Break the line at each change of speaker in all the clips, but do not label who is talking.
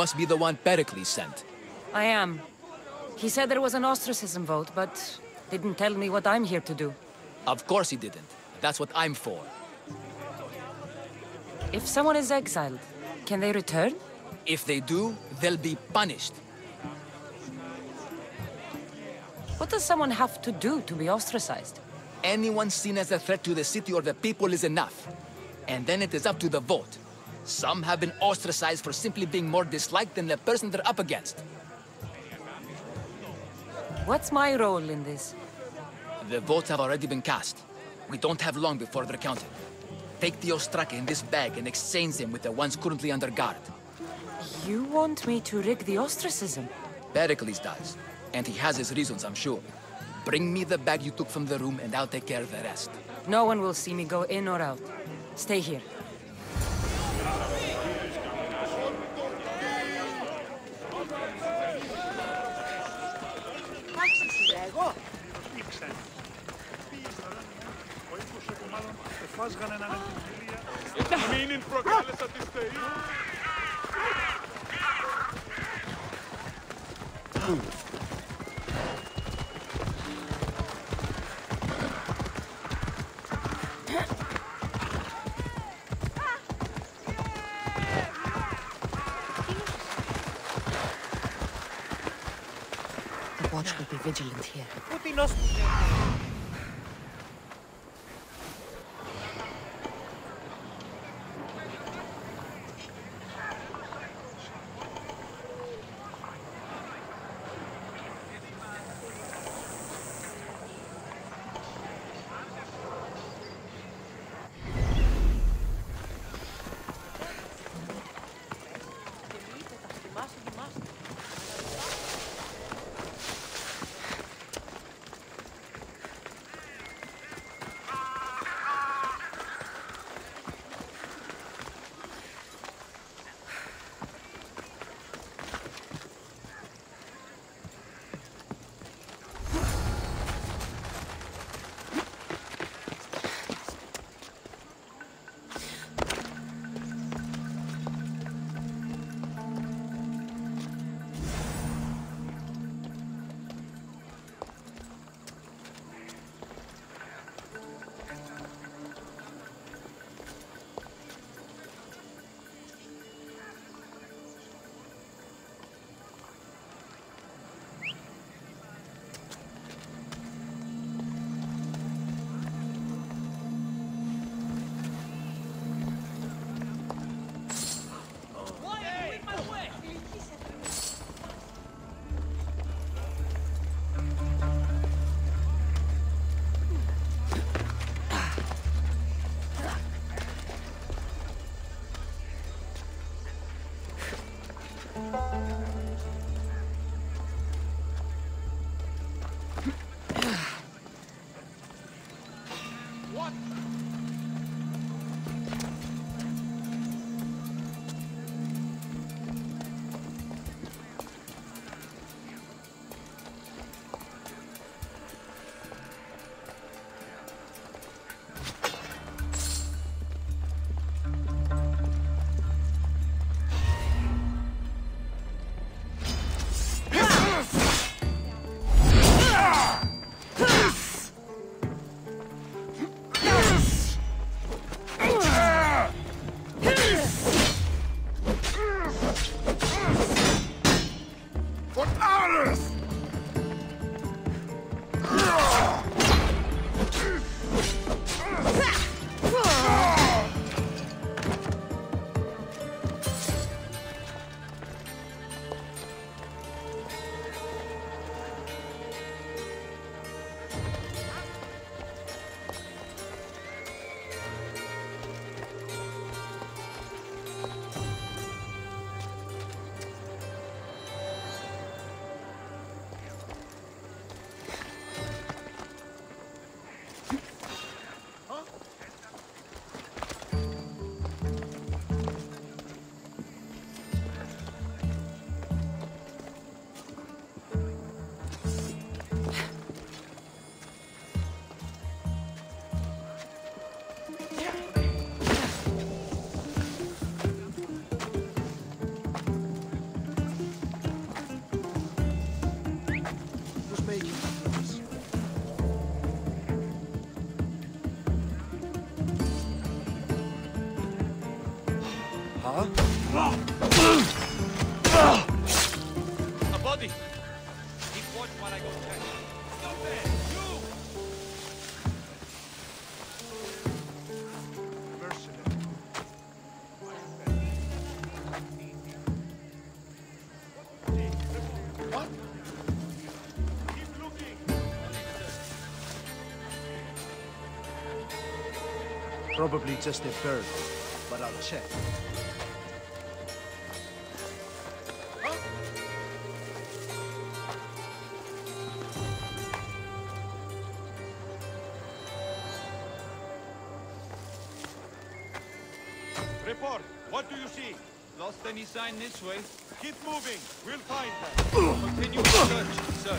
must be the one Pericles sent.
I am. He said there was an ostracism vote, but didn't tell me what I'm here to do.
Of course he didn't. That's what I'm for.
If someone is exiled, can they return?
If they do, they'll be punished.
What does someone have to do to be ostracized?
Anyone seen as a threat to the city or the people is enough. And then it is up to the vote. Some have been ostracized for simply being more disliked than the person they're up against.
What's my role in this?
The votes have already been cast. We don't have long before they're counted. Take the Ostraka in this bag and exchange them with the ones currently under guard.
You want me to rig the ostracism?
Pericles does. And he has his reasons, I'm sure. Bring me the bag you took from the room and I'll take care of the rest.
No one will see me go in or out. Stay here. The watch will be vigilant here.
A body! Keep watch while I go check. Stop there! You! Mercenary. What? Keep looking!
Probably just a bird, but I'll check.
Report! What do you see? Lost any sign this way? Keep moving! We'll find her! Continue the search, sir.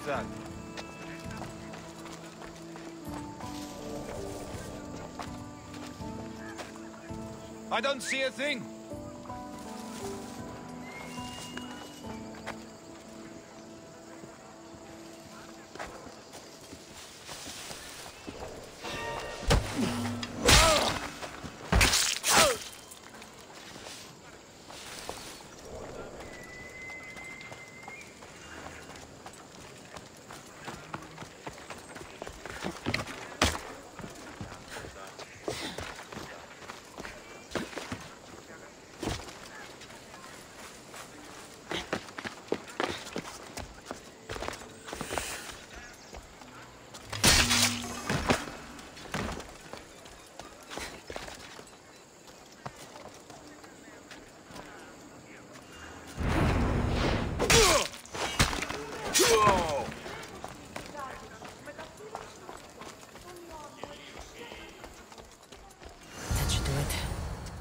That. I don't see a thing.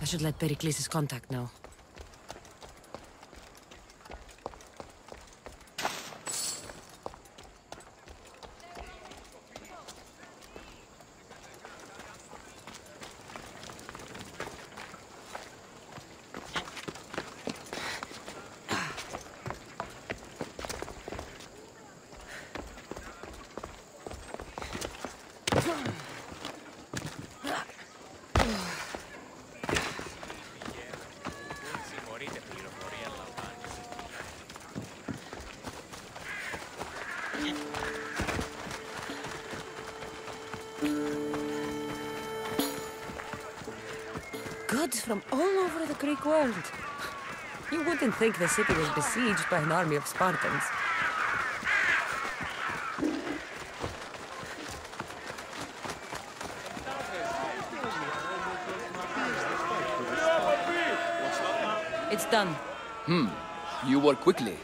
I should let Pericles' contact know. Goods from all over the Greek world. You wouldn't think the city was besieged by an army of Spartans. It's done.
You work quickly.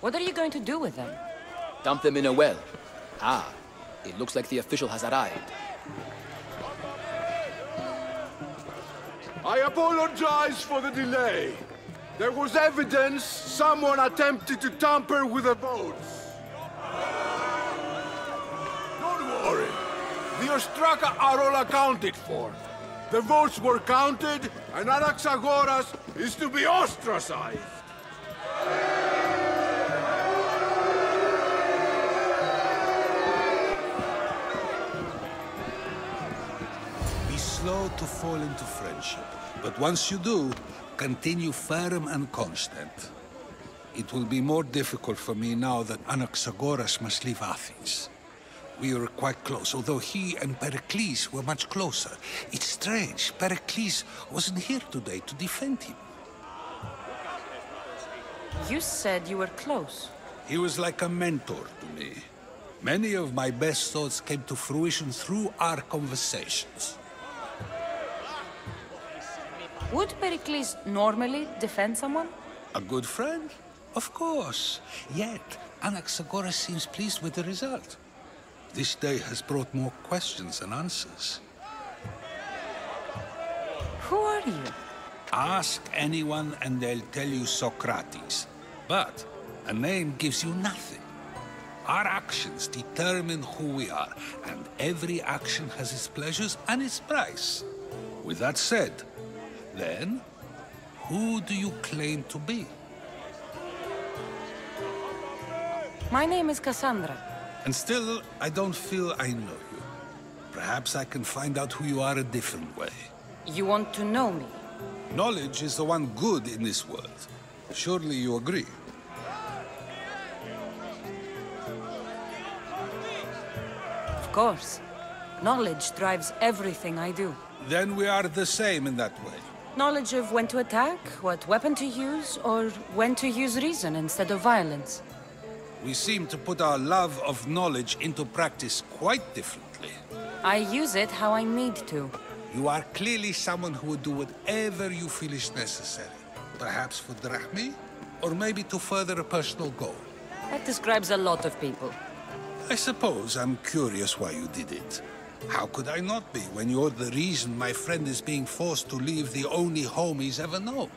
What are you going to do with them?
Dump them in a well. Ah, it looks like the official has arrived.
I apologize for the delay. There was evidence someone attempted to tamper with the votes. Don't worry. The Ostraka are all accounted for. The votes were counted, and Anaxagoras is to be ostracized.
Be slow to fall into friendship, but once you do, continue firm and constant. It will be more difficult for me now that Anaxagoras must leave Athens. We were quite close, although he and Pericles were much closer. It's strange, Pericles wasn't here today to defend him.
You said you were close.
He was like a mentor to me. Many of my best thoughts came to fruition through our conversations.
Would Pericles normally defend someone?
A good friend? Of course. Yet, Anaxagoras seems pleased with the result. This day has brought more questions than answers.
Who are you?
Ask anyone and they'll tell you Socrates. But a name gives you nothing. Our actions determine who we are, and every action has its pleasures and its price. With that said, then, who do you claim to be?
My name is Cassandra.
And still, I don't feel I know you. Perhaps I can find out who you are a different way.
You want to know me?
Knowledge is the one good in this world. Surely you agree?
Of course. Knowledge drives everything I do.
Then we are the same in that way.
Knowledge of when to attack, what weapon to use, or when to use reason instead of violence.
We seem to put our love of knowledge into practice quite differently.
I use it how I need to.
You are clearly someone who would do whatever you feel is necessary. Perhaps for drachmi, or maybe to further a personal goal.
That describes a lot of people.
I suppose I'm curious why you did it. How could I not be when you're the reason my friend is being forced to leave the only home he's ever known?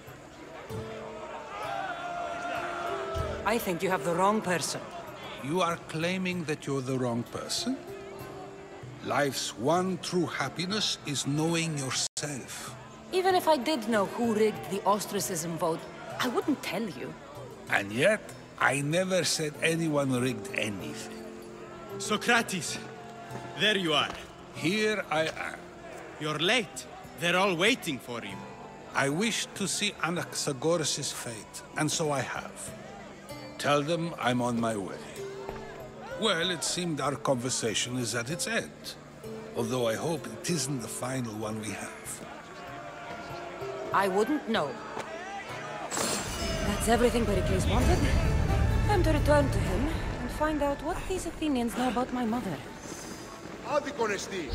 I think you have the wrong person.
You are claiming that you're the wrong person? Life's one true happiness is knowing yourself.
Even if I did know who rigged the ostracism vote, I wouldn't tell you.
And yet, I never said anyone rigged anything.
Socrates! There you are.
Here I am.
You're late. They're all waiting for you.
I wish to see Anaxagoras' fate, and so I have. Tell them I'm on my way. Well, it seemed our conversation is at its end. Although I hope it isn't the final one we have.
I wouldn't know. That's everything Pericles wanted. Time to return to him and find out what these Athenians know about my mother.
Άδικον εστί.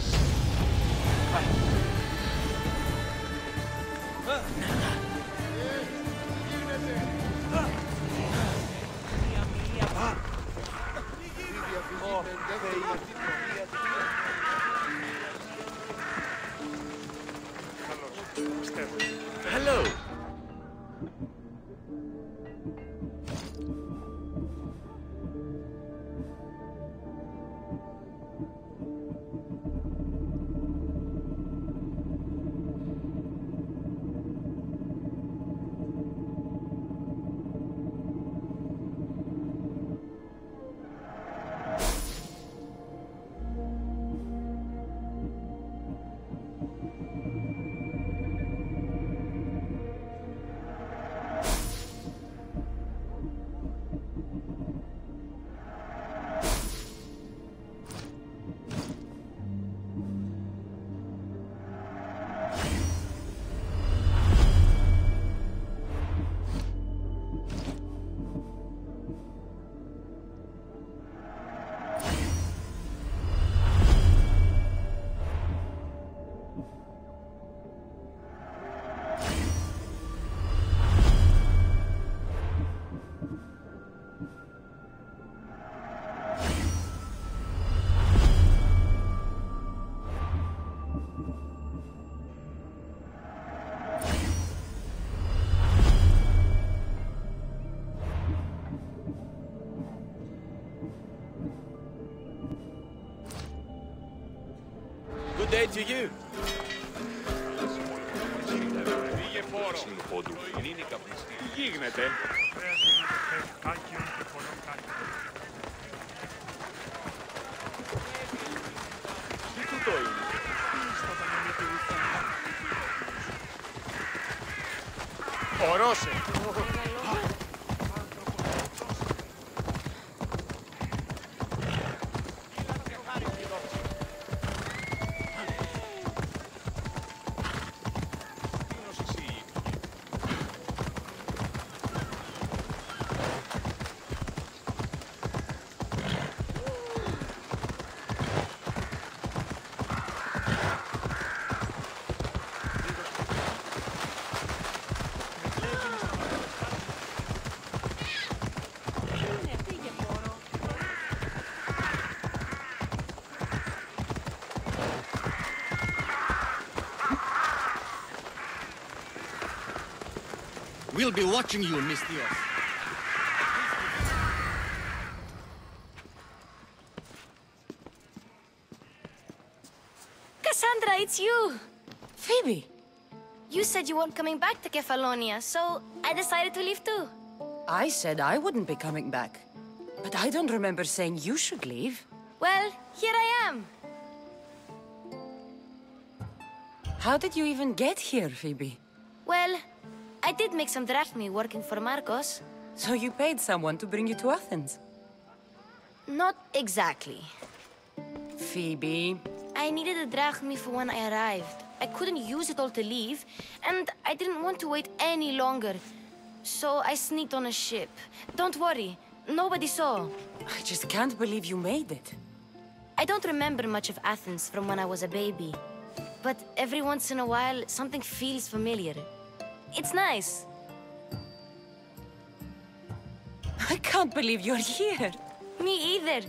Hello. Good day to you. Τι γίνεται? Τι τούτο είναι? Ορώσε.
We'll be watching you, Miss Diaz.
Cassandra, it's you!
Phoebe!
You said you weren't coming back to Kefalonia, so I decided to leave too.
I said I wouldn't be coming back. But I don't remember saying you should leave.
Well, here I am.
How did you even get here, Phoebe?
Well, I did make some drachmi working for Marcos.
So you paid someone to bring you to Athens?
Not exactly.
Phoebe...
I needed a drachmi for when I arrived. I couldn't use it all to leave, and I didn't want to wait any longer. So I sneaked on a ship. Don't worry, nobody saw.
I just can't believe you made it.
I don't remember much of Athens from when I was a baby. But every once in a while, something feels familiar. It's nice.
I can't believe you're here.
Me either.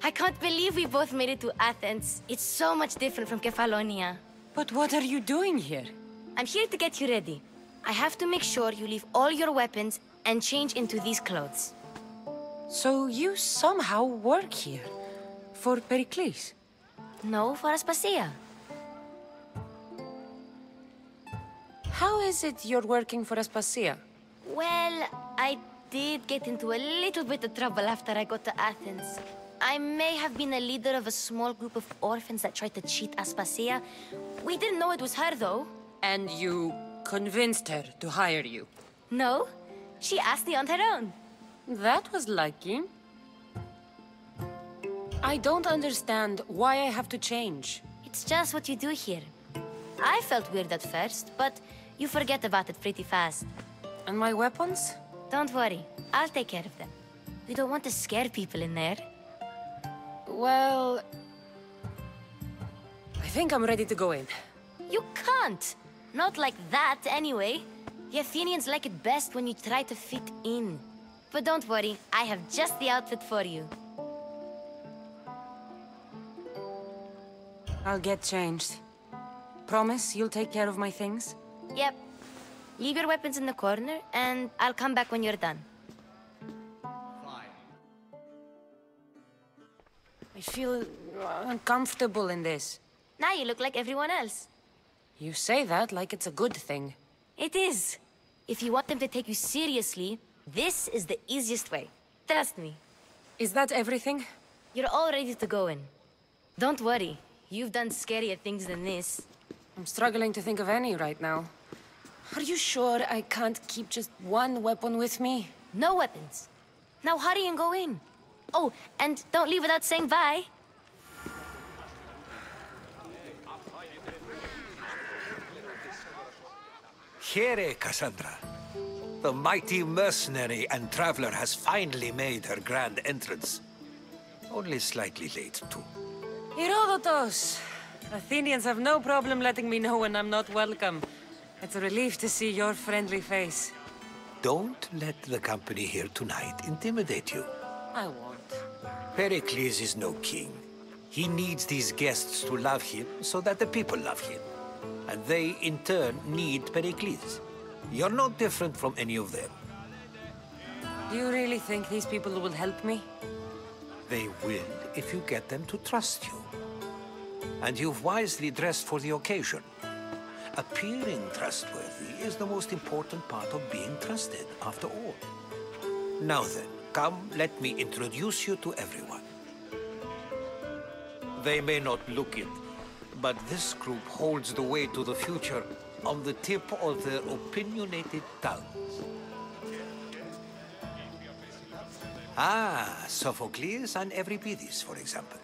I can't believe we both made it to Athens. It's so much different from Kefalonia.
But what are you doing here?
I'm here to get you ready. I have to make sure you leave all your weapons and change into these clothes.
So you somehow work here? For Pericles?
No, for Aspasia.
How is it you're working for Aspasia?
Well, I did get into a little bit of trouble after I got to Athens. I may have been a leader of a small group of orphans that tried to cheat Aspasia. We didn't know it was her, though.
And you convinced her to hire you?
No, she asked me on her own.
That was lucky. I don't understand why I have to change.
It's just what you do here. I felt weird at first, but you forget about it pretty fast.
And my weapons?
Don't worry, I'll take care of them. We don't want to scare people in there.
Well... I think I'm ready to go in.
You can't! Not like that, anyway. The Athenians like it best when you try to fit in. But don't worry, I have just the outfit for you.
I'll get changed. Promise you'll take care of my things?
Yep. Leave your weapons in the corner, and I'll come back when you're done.
I feel uncomfortable in this.
Now you look like everyone else.
You say that like it's a good thing.
It is. If you want them to take you seriously, this is the easiest way. Trust me.
Is that everything?
You're all ready to go in. Don't worry. You've done scarier things than this.
I'm struggling to think of any right now. Are you sure I can't keep just one weapon with me?
No weapons. Now hurry and go in. Oh, and don't leave without saying bye.
Here, Cassandra. The mighty mercenary and traveler has finally made her grand entrance. Only slightly late, too.
Herodotos! Athenians have no problem letting me know when I'm not welcome. It's a relief to see your friendly face.
Don't let the company here tonight intimidate you.
I won't.
Pericles is no king. He needs these guests to love him so that the people love him. And they, in turn, need Pericles. You're no different from any of them.
Do you really think these people will help me?
They will if you get them to trust you. And you've wisely dressed for the occasion. Appearing trustworthy is the most important part of being trusted, after all. Now then, come, let me introduce you to everyone. They may not look it, but this group holds the way to the future on the tip of their opinionated tongues. Ah, Sophocles and Euripides, for example.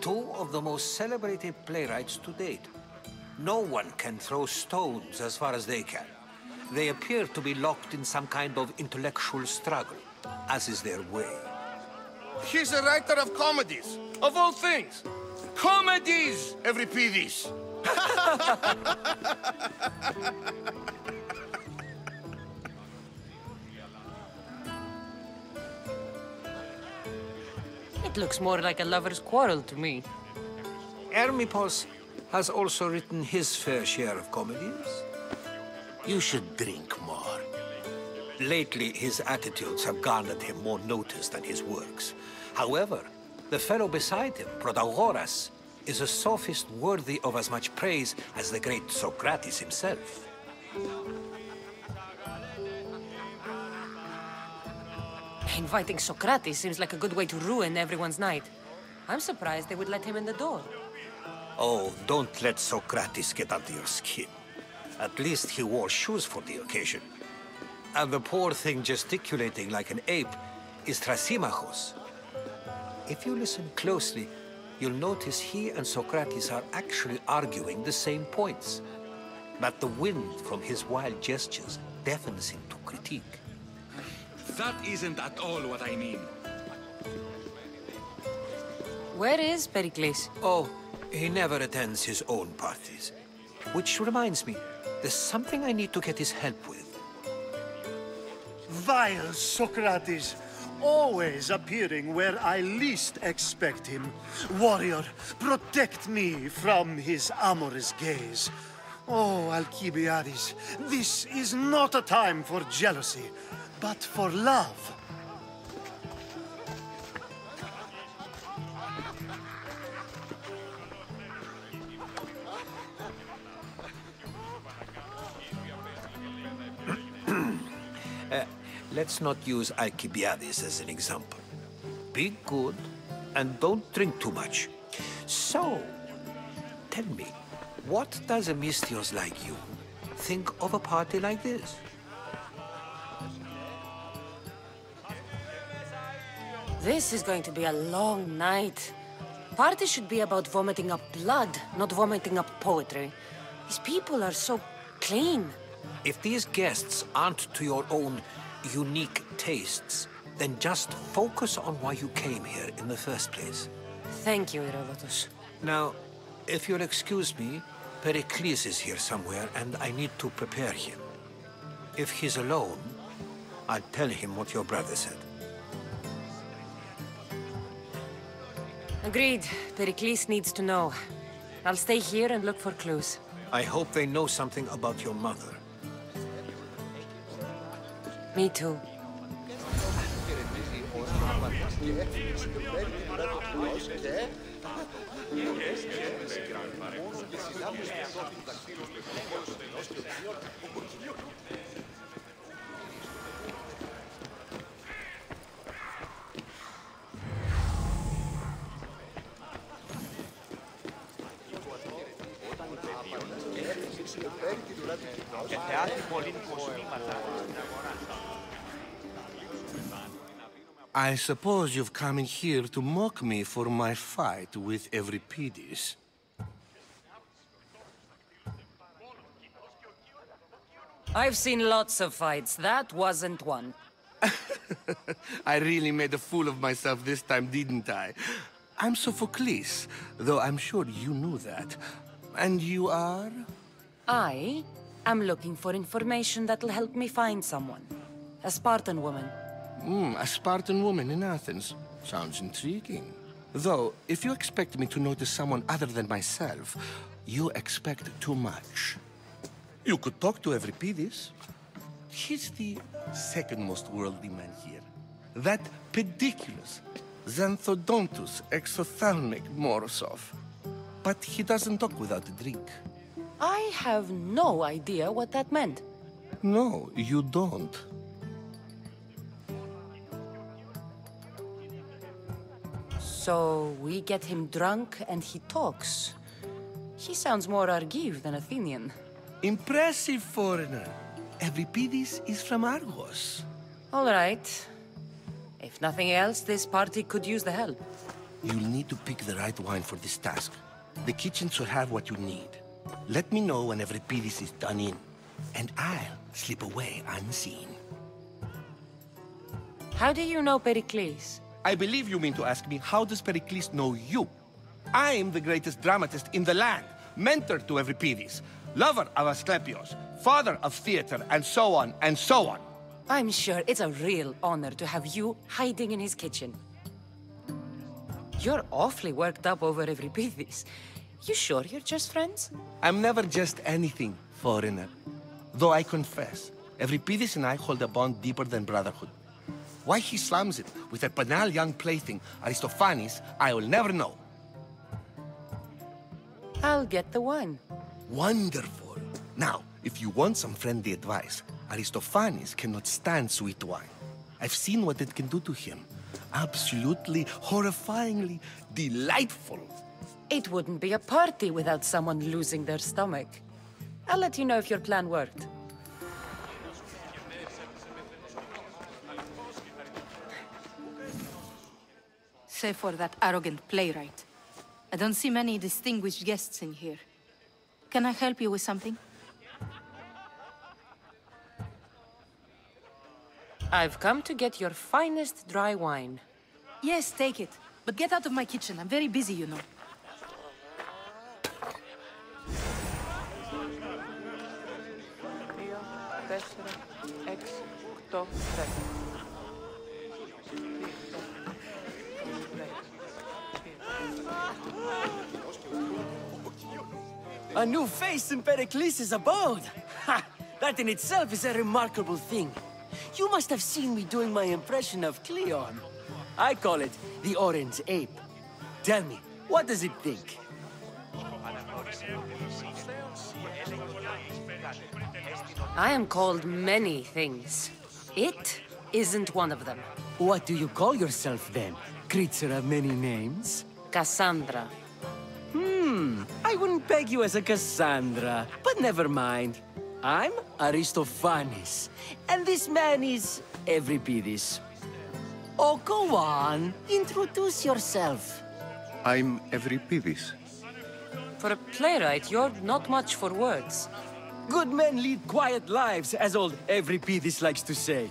Two of the most celebrated playwrights to date. No one can throw stones as far as they can. They appear to be locked in some kind of intellectual struggle, as is their way.
He's a writer of comedies, of all things. Comedies, Euripides.
It looks more like a lover's quarrel to me.
Hermippos has also written his fair share of comedies. You should drink more. Lately, his attitudes have garnered him more notice than his works. However, the fellow beside him, Protagoras, is a sophist worthy of as much praise as the great Socrates himself.
Inviting Socrates seems like a good way to ruin everyone's night. I'm surprised they would let him in the door.
Oh, don't let Socrates get under your skin. At least he wore shoes for the occasion. And the poor thing gesticulating like an ape is Thrasymachos. If you listen closely, you'll notice he and Socrates are actually arguing the same points. But the wind from his wild gestures deafens him to critique.
That isn't at all what I mean.
Where is Pericles?
Oh, he never attends his own parties. Which reminds me, there's something I need to get his help with.
Vile Socrates, always appearing where I least expect him. Warrior, protect me from his amorous gaze. Oh, Alcibiades, this is not a time for jealousy, but for love.
Let's not use Alcibiades as an example. Be good, and don't drink too much. So, tell me, what does a Mystios like you think of a party like this?
This is going to be a long night. Party should be about vomiting up blood, not vomiting up poetry. These people are so clean.
If these guests aren't to your own unique tastes, then just focus on why you came here in the first place.
Thank you, Herodotus.
Now, if you'll excuse me, Pericles is here somewhere, and I need to prepare him. If he's alone, I'll tell him what your brother said.
Agreed. Pericles needs to know. I'll stay here and look for clues.
I hope they know something about your mother.
Me too.
I suppose you've come in here to mock me for my fight with Euripides.
I've seen lots of fights. That wasn't one.
I really made a fool of myself this time, didn't I? I'm Sophocles, though I'm sure you knew that. And you are?
I am looking for information that'll help me find someone. A Spartan woman.
A Spartan woman in Athens. Sounds intriguing. Though, if you expect me to notice someone other than myself, you expect too much. You could talk to Euripides. He's the second most worldly man here. That pediculous Xanthodontus exophthalmic Morosov. But he doesn't talk without a drink.
I have no idea what that meant.
No, you don't.
So we get him drunk and he talks. He sounds more Argive than Athenian.
Impressive, foreigner. Euripides is from Argos.
All right. If nothing else, this party could use the help.
You'll need to pick the right wine for this task. The kitchen should have what you need. Let me know when Euripides is done in, and I'll slip away unseen.
How do you know Pericles?
I believe you mean to ask me, how does Pericles know you? I'm the greatest dramatist in the land, mentor to Euripides, lover of Asclepios, father of theater, and so on, and so on.
I'm sure it's a real honor to have you hiding in his kitchen. You're awfully worked up over Euripides. You sure you're just friends?
I'm never just anything, foreigner. Though I confess, Euripidis and I hold a bond deeper than brotherhood. Why he slams it with a banal young plaything, Aristophanes, I will never know.
I'll get the wine.
Wonderful. Now, if you want some friendly advice, Aristophanes cannot stand sweet wine. I've seen what it can do to him. Absolutely, horrifyingly delightful.
It wouldn't be a party without someone losing their stomach. I'll let you know if your plan worked.
Save for that arrogant playwright. I don't see many distinguished guests in here. Can I help you with something?
I've come to get your finest dry wine.
Yes, take it. But get out of my kitchen. I'm very busy, you know.
A new face in Pericles' abode! Ha! That in itself is a remarkable thing. You must have seen me doing my impression of Cleon. I call it the Orange Ape. Tell me, what does it think?
I am called many things. It isn't one of them.
What do you call yourself then? Creature of many names?
Cassandra.
I wouldn't peg you as a Cassandra, but never mind. I'm Aristophanes, and this man is Euripidis. Oh, go on. Introduce yourself.
I'm Euripidis.
For a playwright, you're not much for words.
Good men lead quiet lives, as old Euripidis likes to say.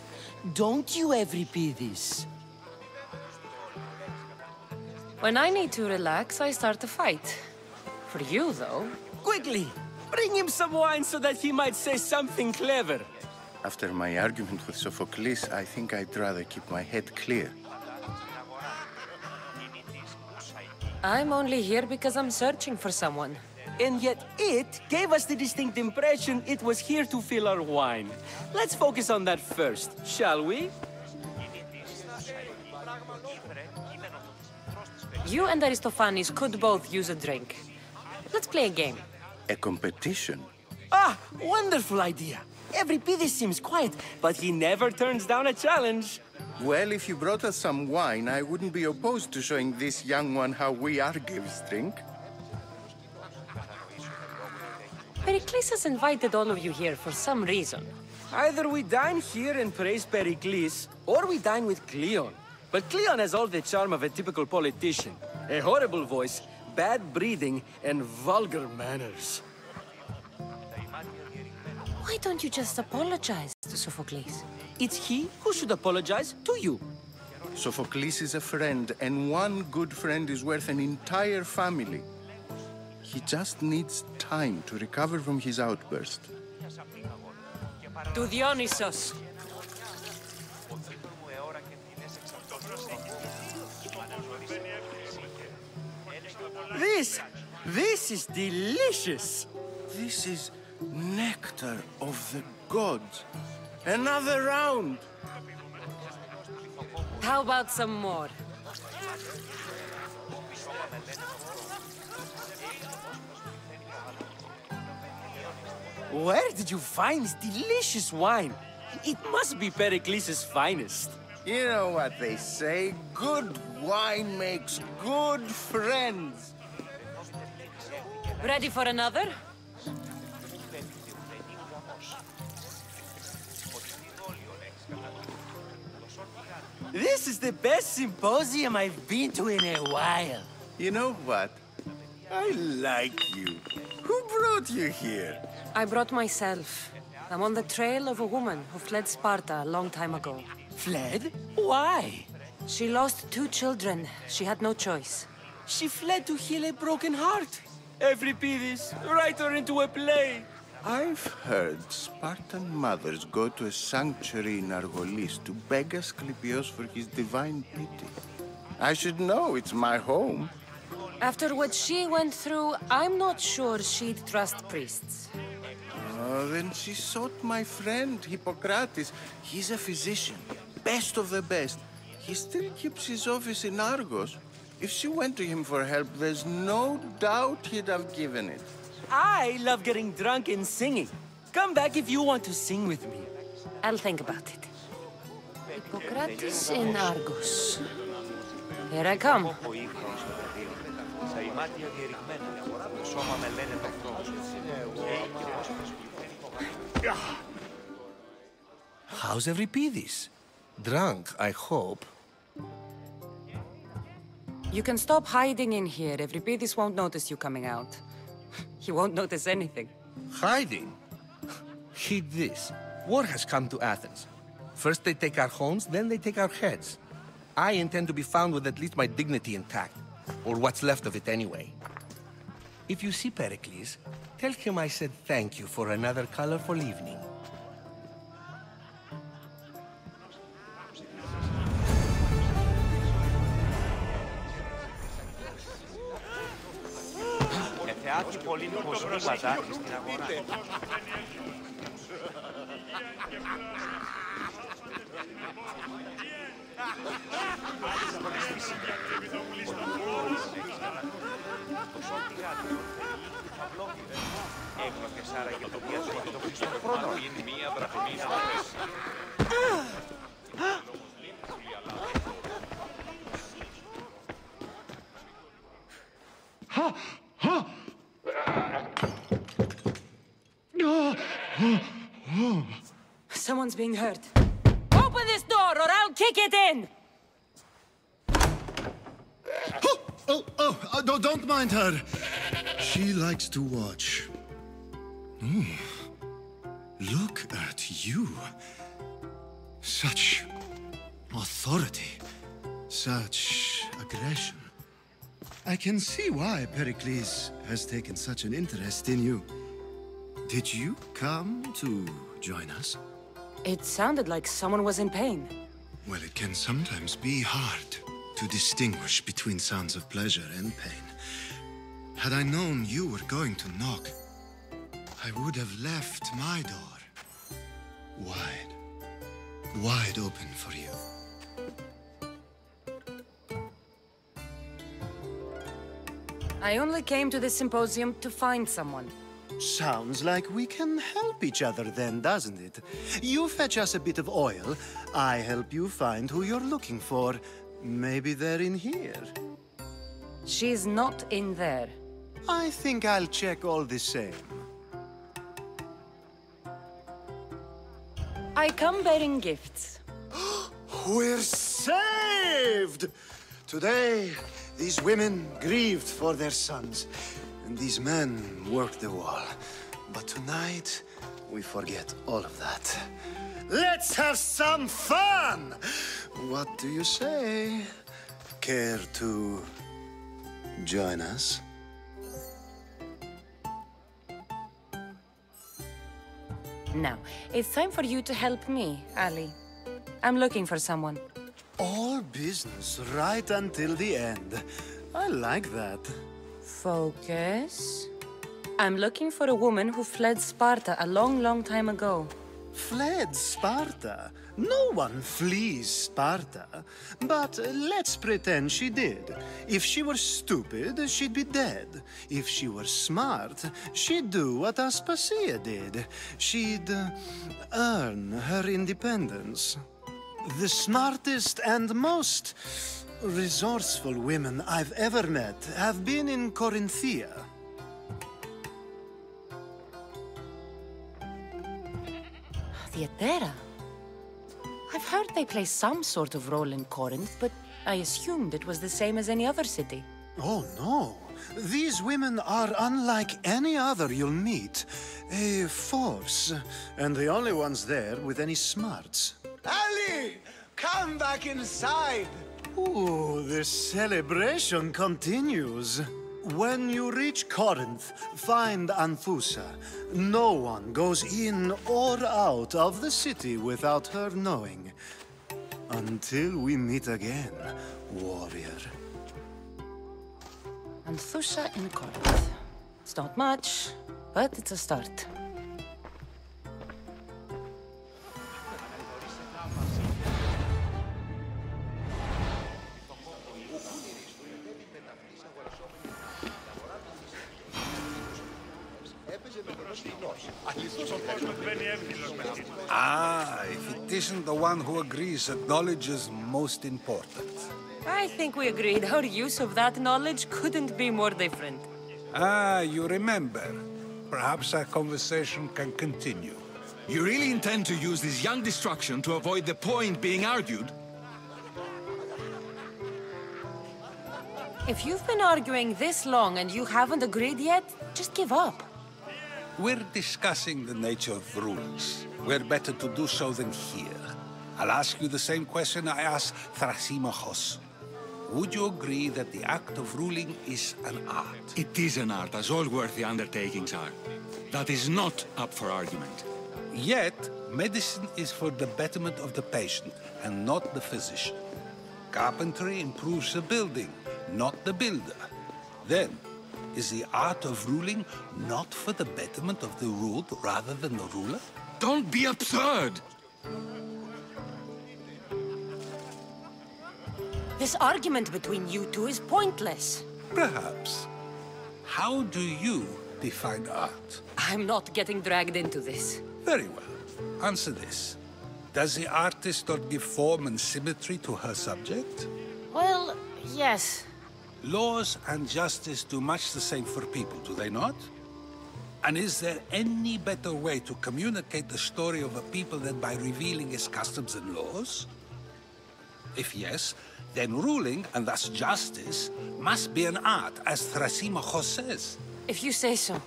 Don't you, Euripidis?
When I need to relax, I start a fight. For you, though...
Quickly! Bring him some wine so that he might say something clever.
After my argument with Sophocles, I think I'd rather keep my head clear.
I'm only here because I'm searching for someone.
And yet it gave us the distinct impression it was here to fill our wine. Let's focus on that first, shall we?
You and Aristophanes could both use a drink. Let's play a game.
A competition?
Ah, wonderful idea. Euripidis seems quiet, but he never turns down a challenge.
Well, if you brought us some wine, I wouldn't be opposed to showing this young one how we Argives drink.
Pericles has invited all of you here for some reason.
Either we dine here and praise Pericles, or we dine with Cleon. But Cleon has all the charm of a typical politician. A horrible voice, bad breeding, and vulgar manners.
Why don't you just apologize to Sophocles?
It's he who should apologize to you.
Sophocles is a friend, and one good friend is worth an entire family. He just needs time to recover from his outburst.
To Dionysos.
This is delicious.
This is nectar of the gods. Another round.
How about some more?
Where did you find this delicious wine? It must be Pericles' finest.
You know what they say, good wine makes good friends.
Ready for another?
This is the best symposium I've been to in a while.
You know what? I like you. Who brought you here?
I brought myself. I'm on the trail of a woman who fled Sparta a long time ago.
Fled? Why?
She lost 2 children. She had no choice.
She fled to heal a broken heart. Euripidis, write her into a play.
I've heard Spartan mothers go to a sanctuary in Argolis to beg Asclepios for his divine pity. I should know, it's my home.
After what she went through, I'm not sure she'd trust priests.
Oh, then she sought my friend, Hippocrates. He's a physician, best of the best. He still keeps his office in Argos. If she went to him for help, there's no doubt he'd have given it.
I love getting drunk and singing. Come back if you want to sing with me.
I'll think about it. Hippocrates in Argos. Here I come.
How's Euripides? Drunk, I hope.
You can stop hiding in here. Euripides won't notice you coming out. He won't notice anything.
Hiding? Heed this. War has come to Athens. First they take our homes, then they take our heads. I intend to be found with at least my dignity intact. Or what's left of it anyway. If you see Pericles, tell him I said thank you for another colorful evening.
Someone's being hurt. Open this door or I'll kick it in!
Don't mind her. She likes to watch. Look at you. Such authority. Such aggression. I can see why Pericles has taken such an interest in you. Did you come to join us?
It sounded like someone was in pain.
Well, it can sometimes be hard to distinguish between sounds of pleasure and pain. Had I known you were going to knock, I would have left my door wide open for you.
I only came to this symposium to find someone.
Sounds like we can help each other then, doesn't it? You fetch us a bit of oil, I help you find who you're looking for. Maybe they're in here.
She's not in there.
I think I'll check all the same.
I come bearing gifts.
We're saved! Today, these women grieved for their sons, and these men worked the wall. But tonight, we forget all of that. Let's have some fun! What do you say? Care to join us?
Now, it's time for you to help me, Ali. I'm looking for someone.
All business right until the end. I like that.
Focus. I'm looking for a woman who fled Sparta a long time ago.
Fled Sparta? No one flees Sparta. But let's pretend she did. If she were stupid, she'd be dead. If she were smart, she'd do what Aspasia did. She'd earn her independence. The smartest and most resourceful women I've ever met have been in Corinthia.
Theatera? I've heard they play some sort of role in Corinth, but I assumed it was the same as any other city.
Oh, no. These women are unlike any other you'll meet. A force, and the only ones there with any smarts. Ali! Come back inside! Ooh, the celebration continues. When you reach Corinth, find Anthusa. No one goes in or out of the city without her knowing. Until we meet again, warrior.
Anthusa in Corinth. It's not much, but it's a start.
Ah, if it isn't the one who agrees that knowledge is most important.
I think we agreed our use of that knowledge couldn't be more different.
Ah, you remember. Perhaps our conversation can continue.
You really intend to use this young destruction to avoid the point being argued?
If you've been arguing this long and you haven't agreed yet, just give up.
We're discussing the nature of rulings. We're better to do so than here. I'll ask you the same question I asked Thrasimachos. Would you agree that the act of ruling is an art?
It is an art, as all worthy undertakings are. That is not up for argument.
Yet, medicine is for the betterment of the patient, and not the physician. Carpentry improves the building, not the builder. Then, is the art of ruling not for the betterment of the ruled rather than the ruler?
Don't be absurd!
This argument between you two is pointless.
Perhaps. How do you define art?
I'm not getting dragged into this.
Very well. Answer this. Does the artist not give form and symmetry to her subject?
Well, yes.
Laws and justice do much the same for people, do they not? And is there any better way to communicate the story of a people than by revealing its customs and laws? If yes, then ruling, and thus justice, must be an art, as Thrasimachos says.
If you say so.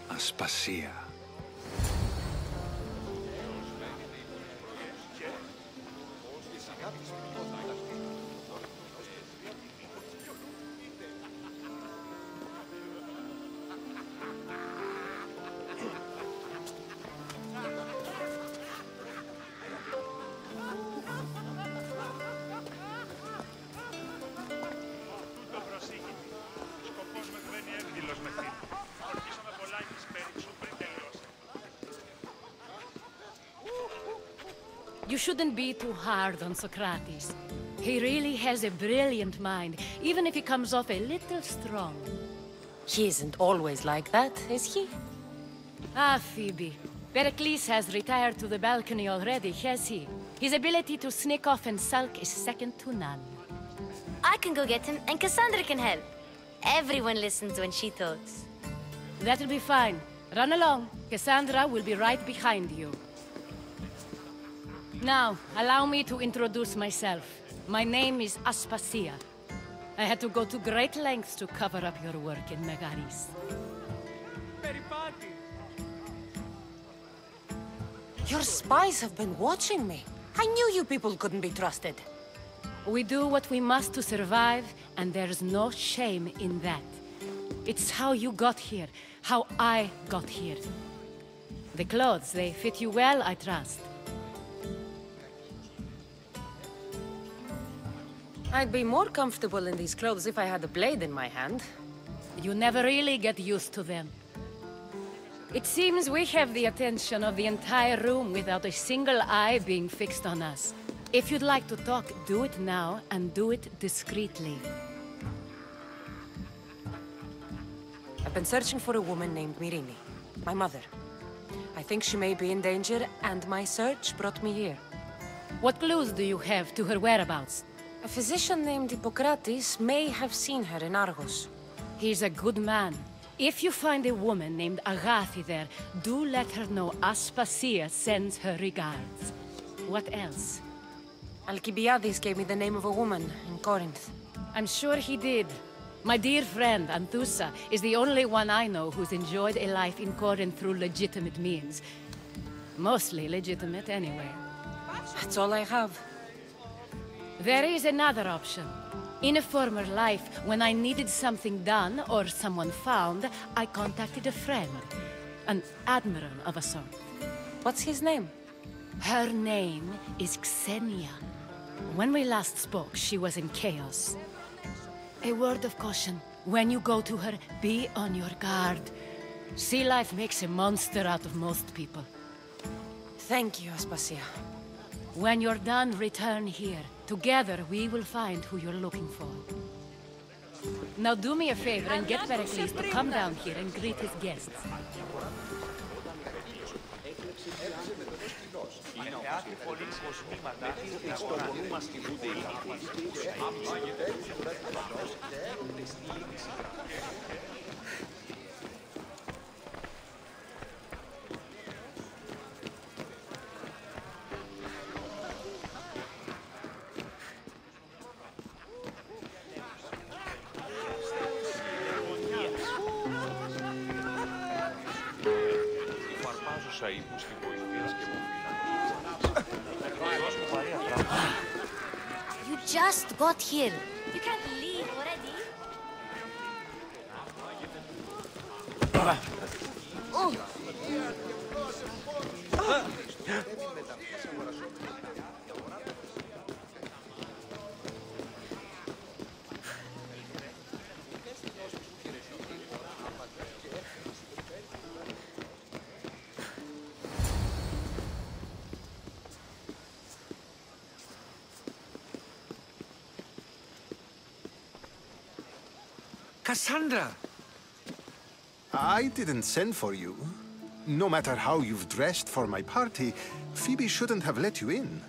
Aspasia.
You shouldn't be too hard on Socrates. He really has a brilliant mind, even if he comes off a little strong.
He isn't always like that, is he?
Ah, Phoebe. Pericles has retired to the balcony already, has he? His ability to sneak off and sulk is second to none.
I can go get him, and Cassandra can help. Everyone listens when she talks.
That'll be fine. Run along. Cassandra will be right behind you. Now, allow me to introduce myself. My name is Aspasia. I had to go to great lengths to cover up your work in Megaris.
Your spies have been watching me. I knew you people couldn't be trusted.
We do what we must to survive, and there's no shame in that. It's how you got here, how I got here. The clothes, they fit you well, I trust.
I'd be more comfortable in these clothes if I had a blade in my hand.
You never really get used to them. It seems we have the attention of the entire room without a single eye being fixed on us. If you'd like to talk, do it now, and do it discreetly.
I've been searching for a woman named Myrrine, my mother. I think she may be in danger, and my search brought me here.
What clues do you have to her whereabouts?
A physician named Hippocrates may have seen her in Argos.
He's a good man. If you find a woman named Agathi there, do let her know Aspasia sends her regards. What else?
Alcibiades gave me the name of a woman in Corinth.
I'm sure he did. My dear friend, Anthusa, is the only one I know who's enjoyed a life in Corinth through legitimate means. Mostly legitimate, anyway.
That's all I have.
There is another option. In a former life, when I needed something done or someone found, I contacted a friend. An admiral of a sort.
What's his name?
Her name is Xenia. When we last spoke, she was in chaos. A word of caution. When you go to her, be on your guard. Sea life makes a monster out of most people.
Thank you, Aspasia.
When you're done, return here. Together, we will find who you're looking for. Now do me a favor and get Pericles to come down here and greet his guests.
You just got here. You can't leave already. Oh.
Cassandra!
I didn't send for you. No matter how you've dressed for my party, Phoebe shouldn't have let you in.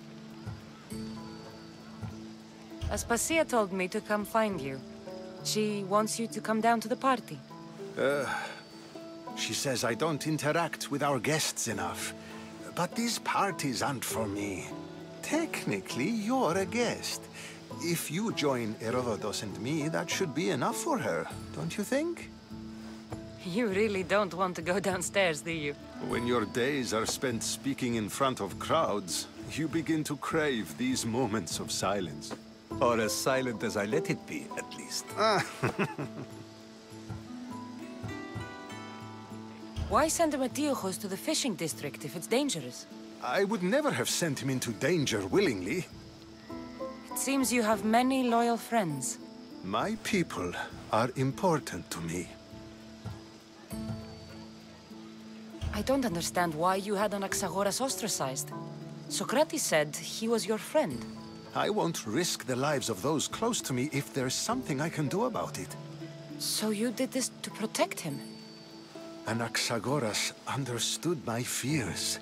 Aspasia told me to come find you. She wants you to come down to the party.
She says I don't interact with our guests enough. But these parties aren't for me. Technically, you're a guest. If you join Herodotus and me, that should be enough for her, don't you think?
You really don't want to go downstairs, do you?
When your days are spent speaking in front of crowds, you begin to crave these moments of silence.
Or as silent as I let it be, at least.
Why send Matiochos to the fishing district if it's dangerous?
I would never have sent him into danger willingly.
It seems you have many loyal friends.
My people are important to me.
I don't understand why you had Anaxagoras ostracized. Socrates said he was your friend.
I won't risk the lives of those close to me if there's something I can do about it.
So you did this to protect him?
Anaxagoras understood my fears.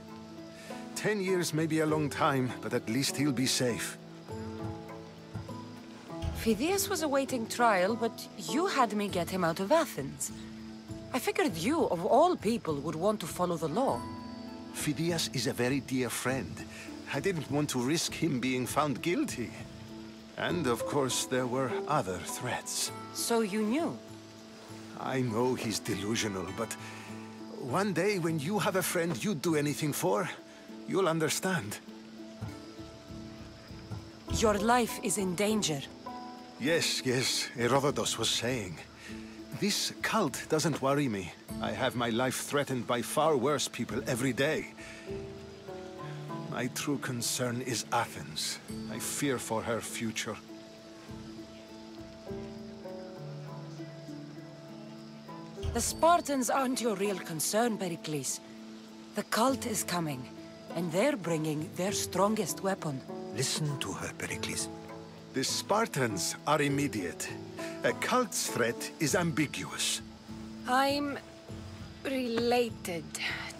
10 years may be a long time, but at least he'll be safe.
Phidias was awaiting trial, but you had me get him out of Athens. I figured you, of all people, would want to follow the law.
Phidias is a very dear friend. I didn't want to risk him being found guilty. And of course, there were other threats.
So you knew?
I know he's delusional, but one day when you have a friend you'd do anything for, you'll understand.
Your life is in danger.
Yes, Herodotus was saying. This cult doesn't worry me. I have my life threatened by far worse people every day. My true concern is Athens. I fear for her future.
The Spartans aren't your real concern, Pericles. The cult is coming, and they're bringing their strongest weapon.
Listen to her, Pericles. The Spartans are immediate. A cult's threat is ambiguous.
I'm related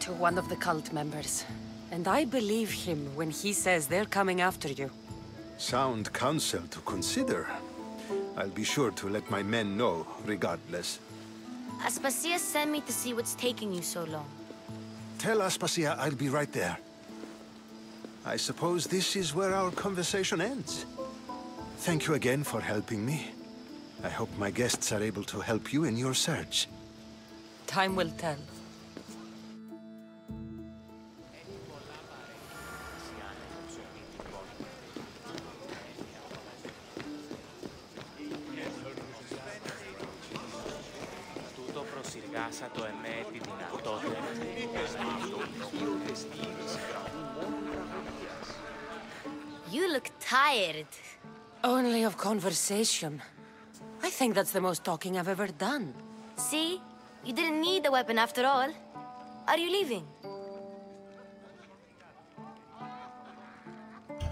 to one of the cult members, and I believe him when he says they're coming after you.
Sound counsel to consider. I'll be sure to let my men know, regardless.
Aspasia sent me to see what's taking you so long.
Tell Aspasia I'll be right there. I suppose this is where our conversation ends. Thank you again for helping me. I hope my guests are able to help you in your search.
Time will tell.
You look tired.
Only of conversation. I think that's the most talking I've ever done.
See? You didn't need the weapon after all. Are you leaving?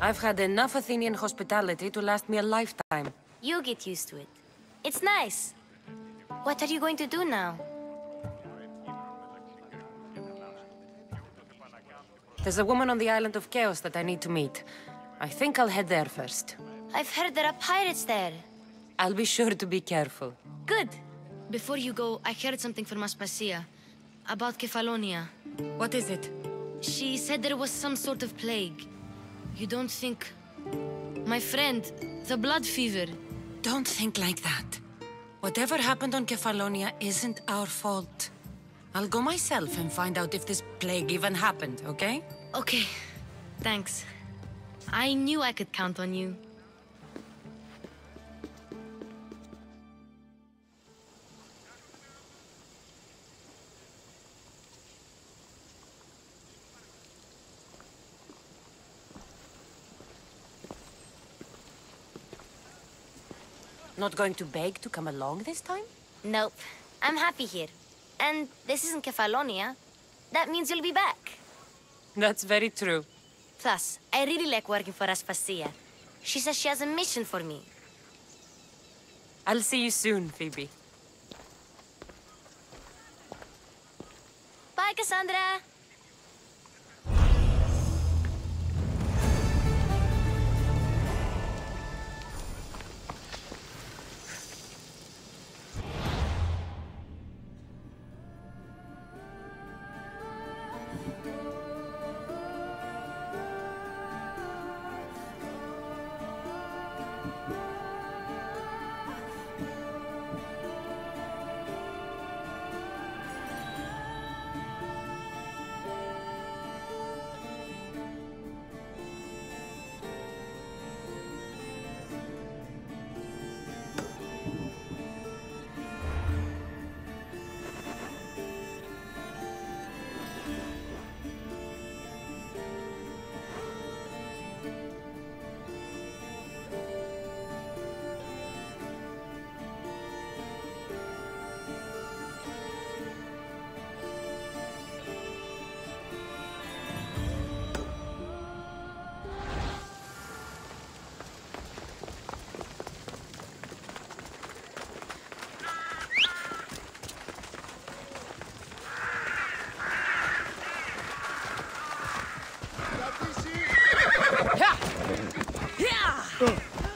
I've had enough Athenian hospitality to last me a lifetime.
You get used to it. It's nice. What are you going to do now?
There's a woman on the island of Chaos that I need to meet. I think I'll head there first.
I've heard there are pirates there.
I'll be sure to be careful.
Good. Before you go, I heard something from Aspasia. About Kefalonia.
What is it?
She said there was some sort of plague. You don't think... My friend, the blood fever.
Don't think like that. Whatever happened on Kefalonia isn't our fault. I'll go myself and find out if this plague even happened, okay?
Okay. Thanks. I knew I could count on you.
Not going to beg to come along this time?
Nope. I'm happy here. And this isn't Kefalonia. That means you'll be back.
That's very true.
Plus, I really like working for Aspasia. She says she has a mission for me.
I'll see you soon, Phoebe.
Bye, Cassandra!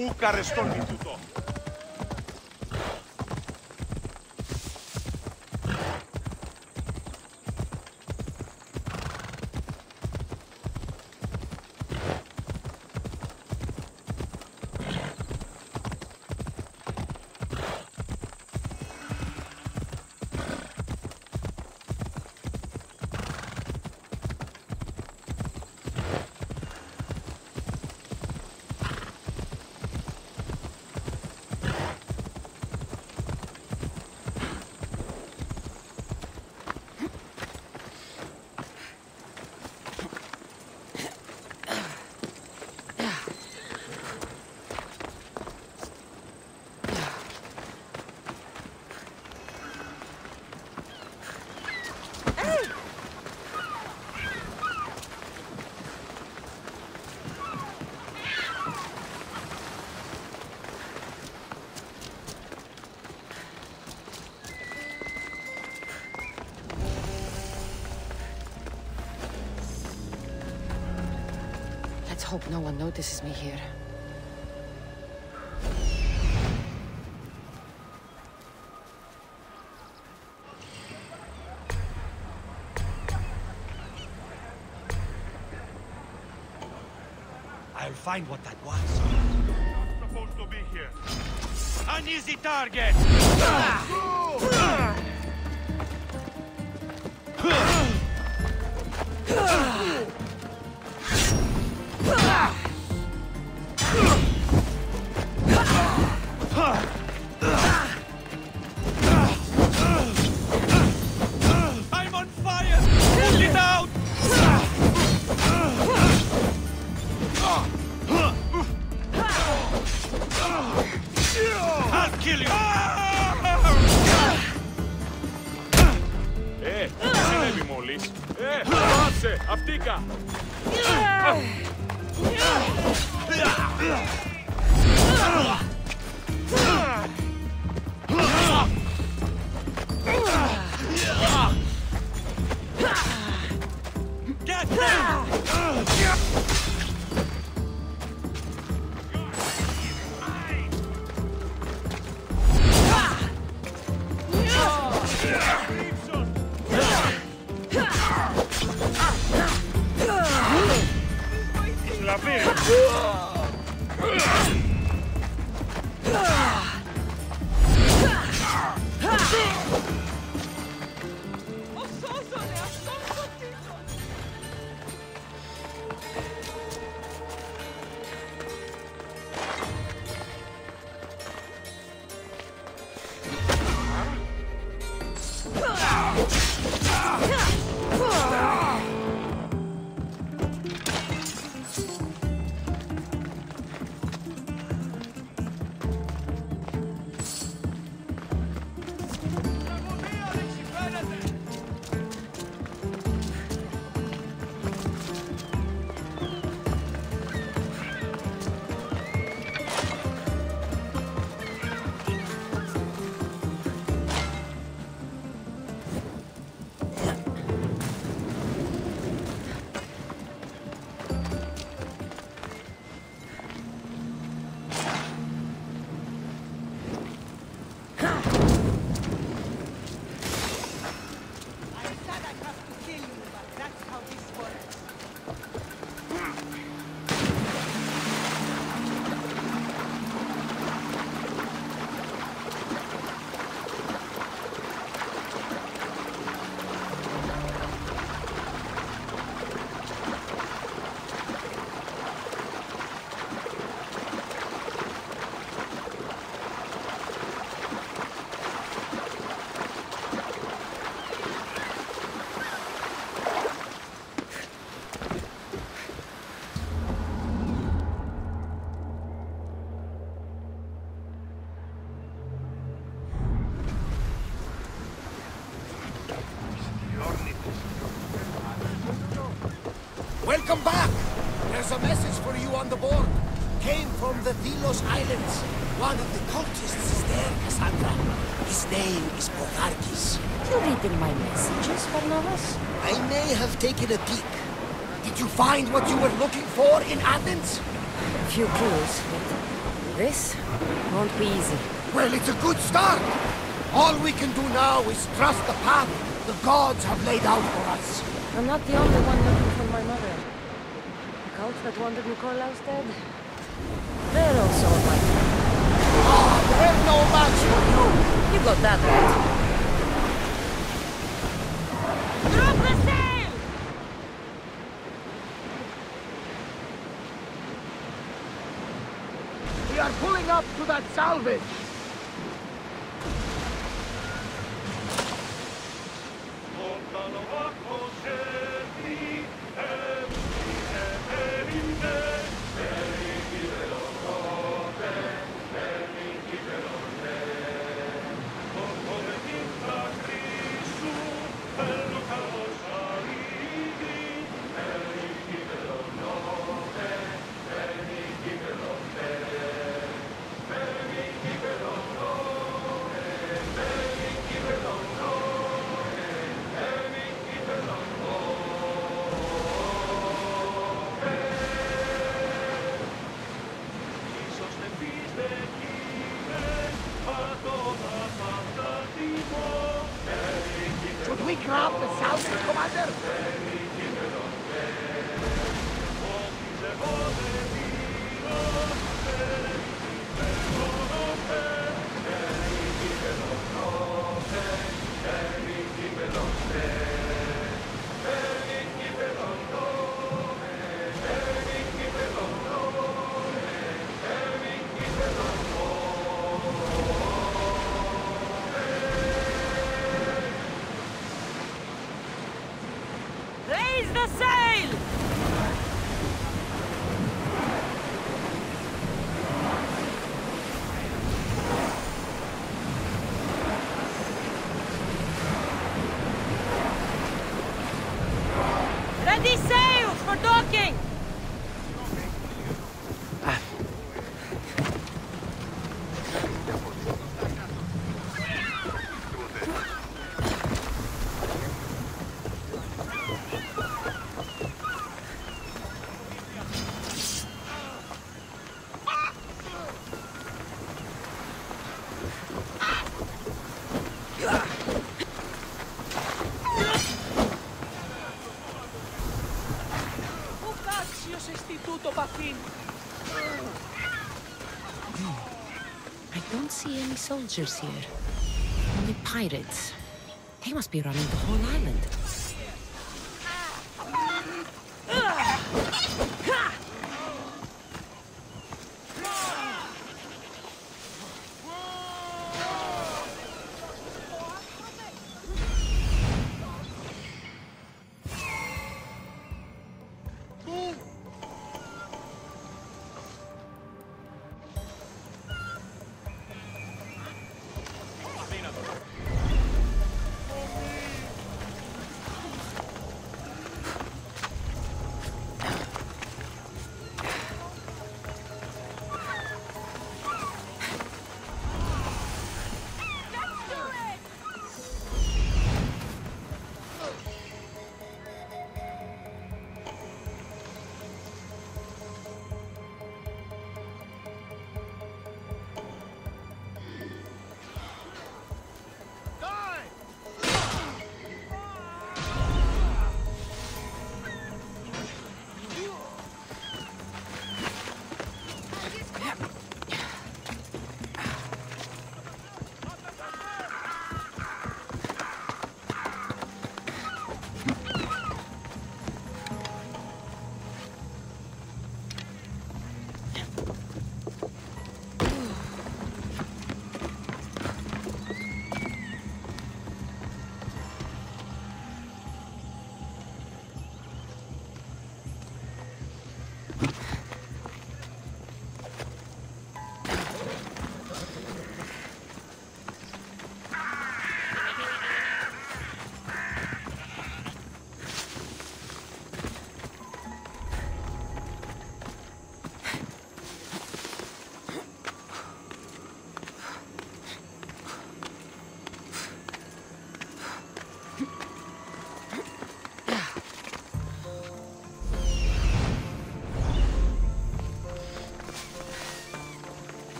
Ουκ αρεστώνει τούτο.
Let's hope no one notices me here.
I'll find what that was. Not supposed to be here. An easy target! I'm on fire! Pull it out! I'll kill you!
Τι συνέβη μόλις? Πάψε, αυτήκα!
Get down!
Welcome back! There's a message for you on the board. Came from the Delos Islands. One of the cultists is there, Cassandra. His name is Bogarkis.
You reading my messages, Barnabas?
I may have taken a peek. Did you find what you were looking for in Athens?
A few clues, but this won't be easy.
Well, it's a good start. All we can do now is trust the path the gods have laid out for us.
I'm not the only one looking for my mother. The cult that wanted Nikolaus dead, they're also on my mind.
There's no match for you.
You got that right.
Drop the sail! We are pulling up to that salvage. Should we grab the salvage, Commander?
Raise the sail! Ready sails for docking! I don't see any soldiers here. Only pirates. They must be running the whole island.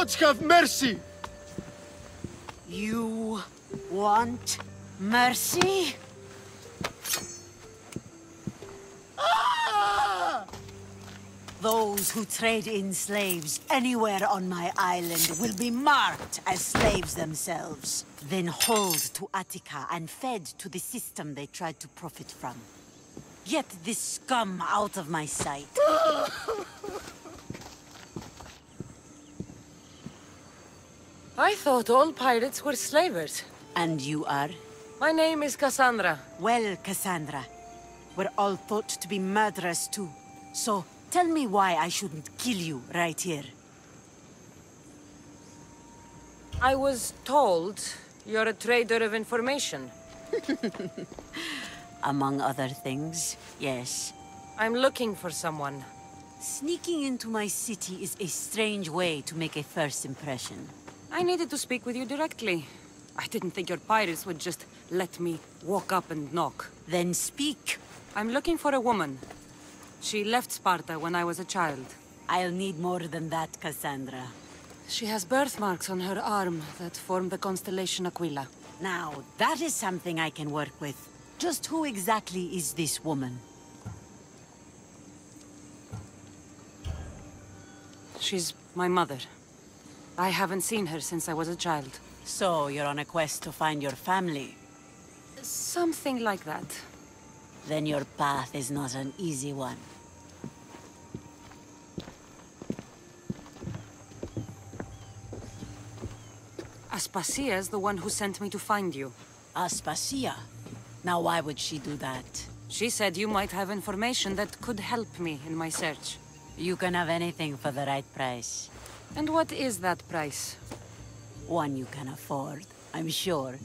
gods have mercy!
You want mercy?
Ah!
Those who trade in slaves anywhere on my island will be marked as slaves themselves, then hauled to Attica and fed to the system they tried to profit from. Get this scum out of my sight.
I thought all pirates were slavers.
And you are?
My name is Cassandra.
Well, Cassandra, we're all thought to be murderers too. So, tell me why I shouldn't kill you right here.
I was told you're a trader of information.
Among other things, yes.
I'm looking for someone.
Sneaking into my city is a strange way to make a first impression.
I needed to speak with you directly. I didn't think your pirates would just let me walk up and knock.
Then speak.
I'm looking for a woman. She left Sparta when I was a child.
I'll need more than that, Cassandra.
She has birthmarks on her arm that form the constellation Aquila.
Now, that is something I can work with. Just who exactly is this woman?
She's my mother. I haven't seen her since I was a child.
So, you're on a quest to find your family?
Something like that.
Then your path is not an easy one.
Aspasia's the one who sent me to find you.
Aspasia? Now why would she do that?
She said you might have information that could help me in my search.
You can have anything for the right price.
And what is that price?
One you can afford, I'm sure.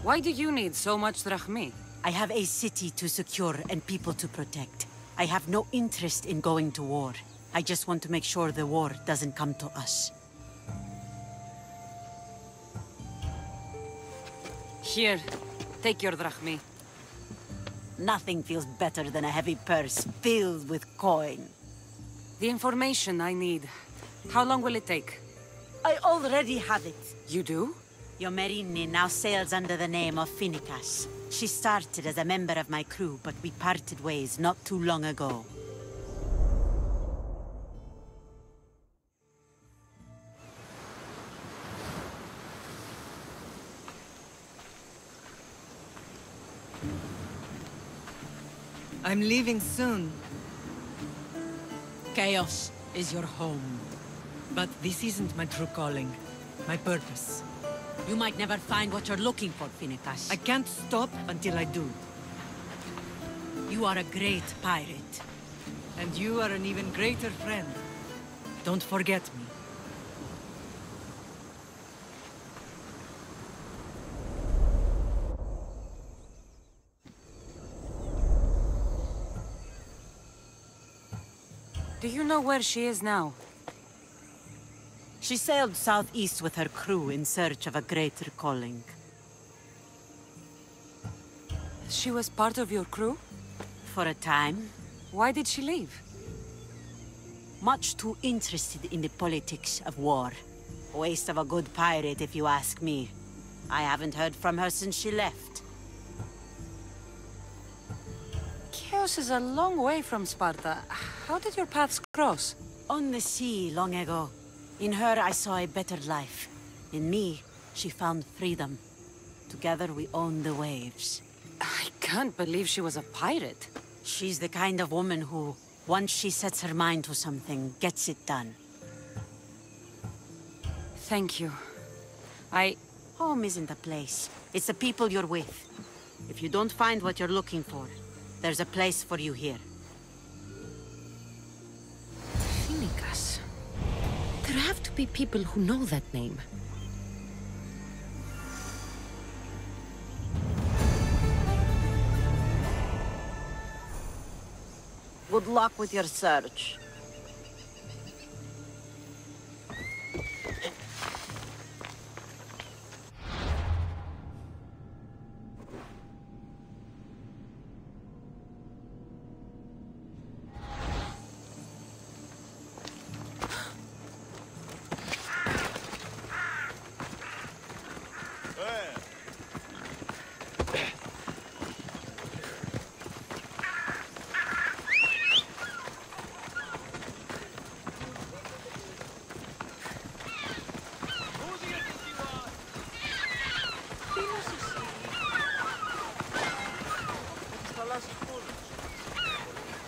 Why do you need so much drachmi?
I have a city to secure and people to protect. I have no interest in going to war. I just want to make sure the war doesn't come to us.
Here, take your drachmi.
Nothing feels better than a heavy purse filled with coin.
The information I need. How long will it take?
I already have it.
You do?
Yomerini now sails under the name of Finicas. She started as a member of my crew, but we parted ways not too long ago.
I'm leaving soon. Chaos is your home. But this isn't my true calling. My purpose.
You might never find what you're looking for, Finicas.
I can't stop until I do.
You are a great pirate.
And you are an even greater friend. Don't forget me.
Do you know where she is now?
She sailed southeast with her crew in search of a greater calling.
She was part of your crew?
For a time.
Why did she leave?
Much too interested in the politics of war. Waste of a good pirate, if you ask me. I haven't heard from her since she left.
Chios is a long way from Sparta. How did your paths cross?
On the sea, long ago. In her, I saw a better life. In me, she found freedom. Together, we owned the waves.
I can't believe she was a pirate.
She's the kind of woman who, once she sets her mind to something, gets it done.
Thank you.
Home isn't a place. It's the people you're with. If you don't find what you're looking for, there's a place for you here.
Finicas. There have to be people who know that name.
Good luck with your search.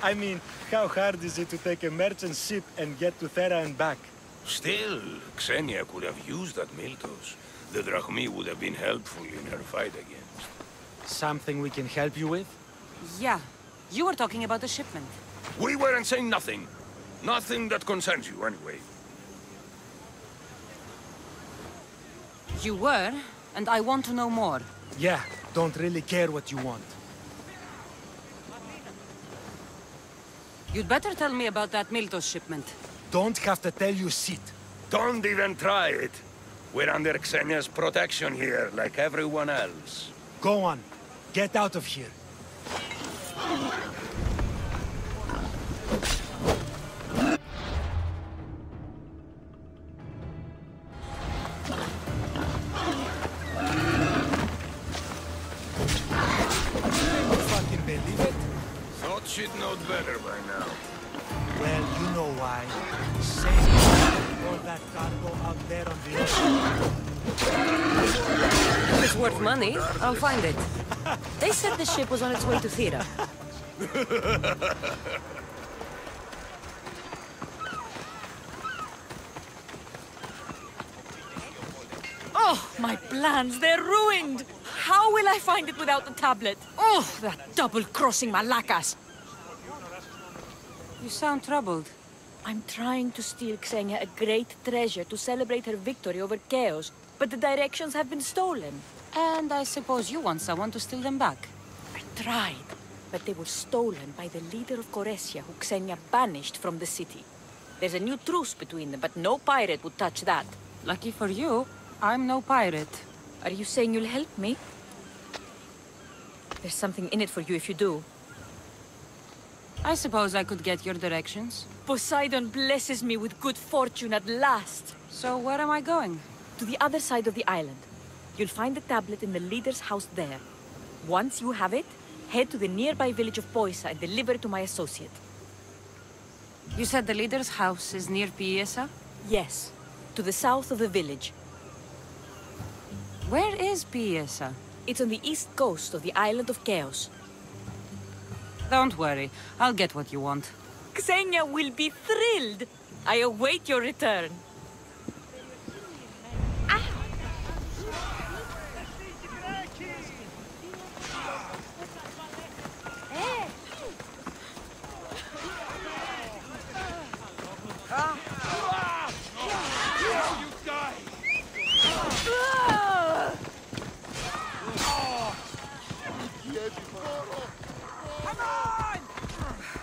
I mean, how hard is it to take a merchant ship and get to Thera and back?
Still, Xenia could have used that Miltos. The Drachmi would have been helpful in her fight against.
Something we can help you with?
Yeah. You were talking about the shipment.
We weren't saying nothing. Nothing that concerns you, anyway.
You were, and I want to know more.
Yeah, don't really care what you want.
You'd better tell me about that Miltos shipment.
Don't have to tell you shit.
Don't even try it. We're under Xenia's protection here, like everyone else.
Go on. Get out of here. Fucking believe it?
Thought she'd know better by now.
Well, you know why. Save all that cargo out there on the ocean.
If it's worth money, I'll find it. They said the ship was on its way to Thera.
Oh, my plans, they're ruined! How will I find it without the tablet? Oh, that double-crossing Malakas!
You sound troubled.
I'm trying to steal Xenia a great treasure to celebrate her victory over Chaos, but the directions have been stolen.
And I suppose you want someone to steal them back.
I tried, but they were stolen by the leader of Corsair, who Xenia banished from the city. There's a new truce between them, but no pirate would touch that.
Lucky for you, I'm no pirate.
Are you saying you'll help me? There's something in it for you if you do.
I suppose I could get your directions.
Poseidon blesses me with good fortune at last.
So where am I going?
To the other side of the island. You'll find the tablet in the leader's house there. Once you have it, head to the nearby village of Poisa and deliver it to my associate.
You said the leader's house is near Piesa?
Yes, to the south of the village.
Where is Piesa?
It's on the east coast of the island of Chaos.
Don't worry, I'll get what you want.
Xenia will be thrilled! I await your return.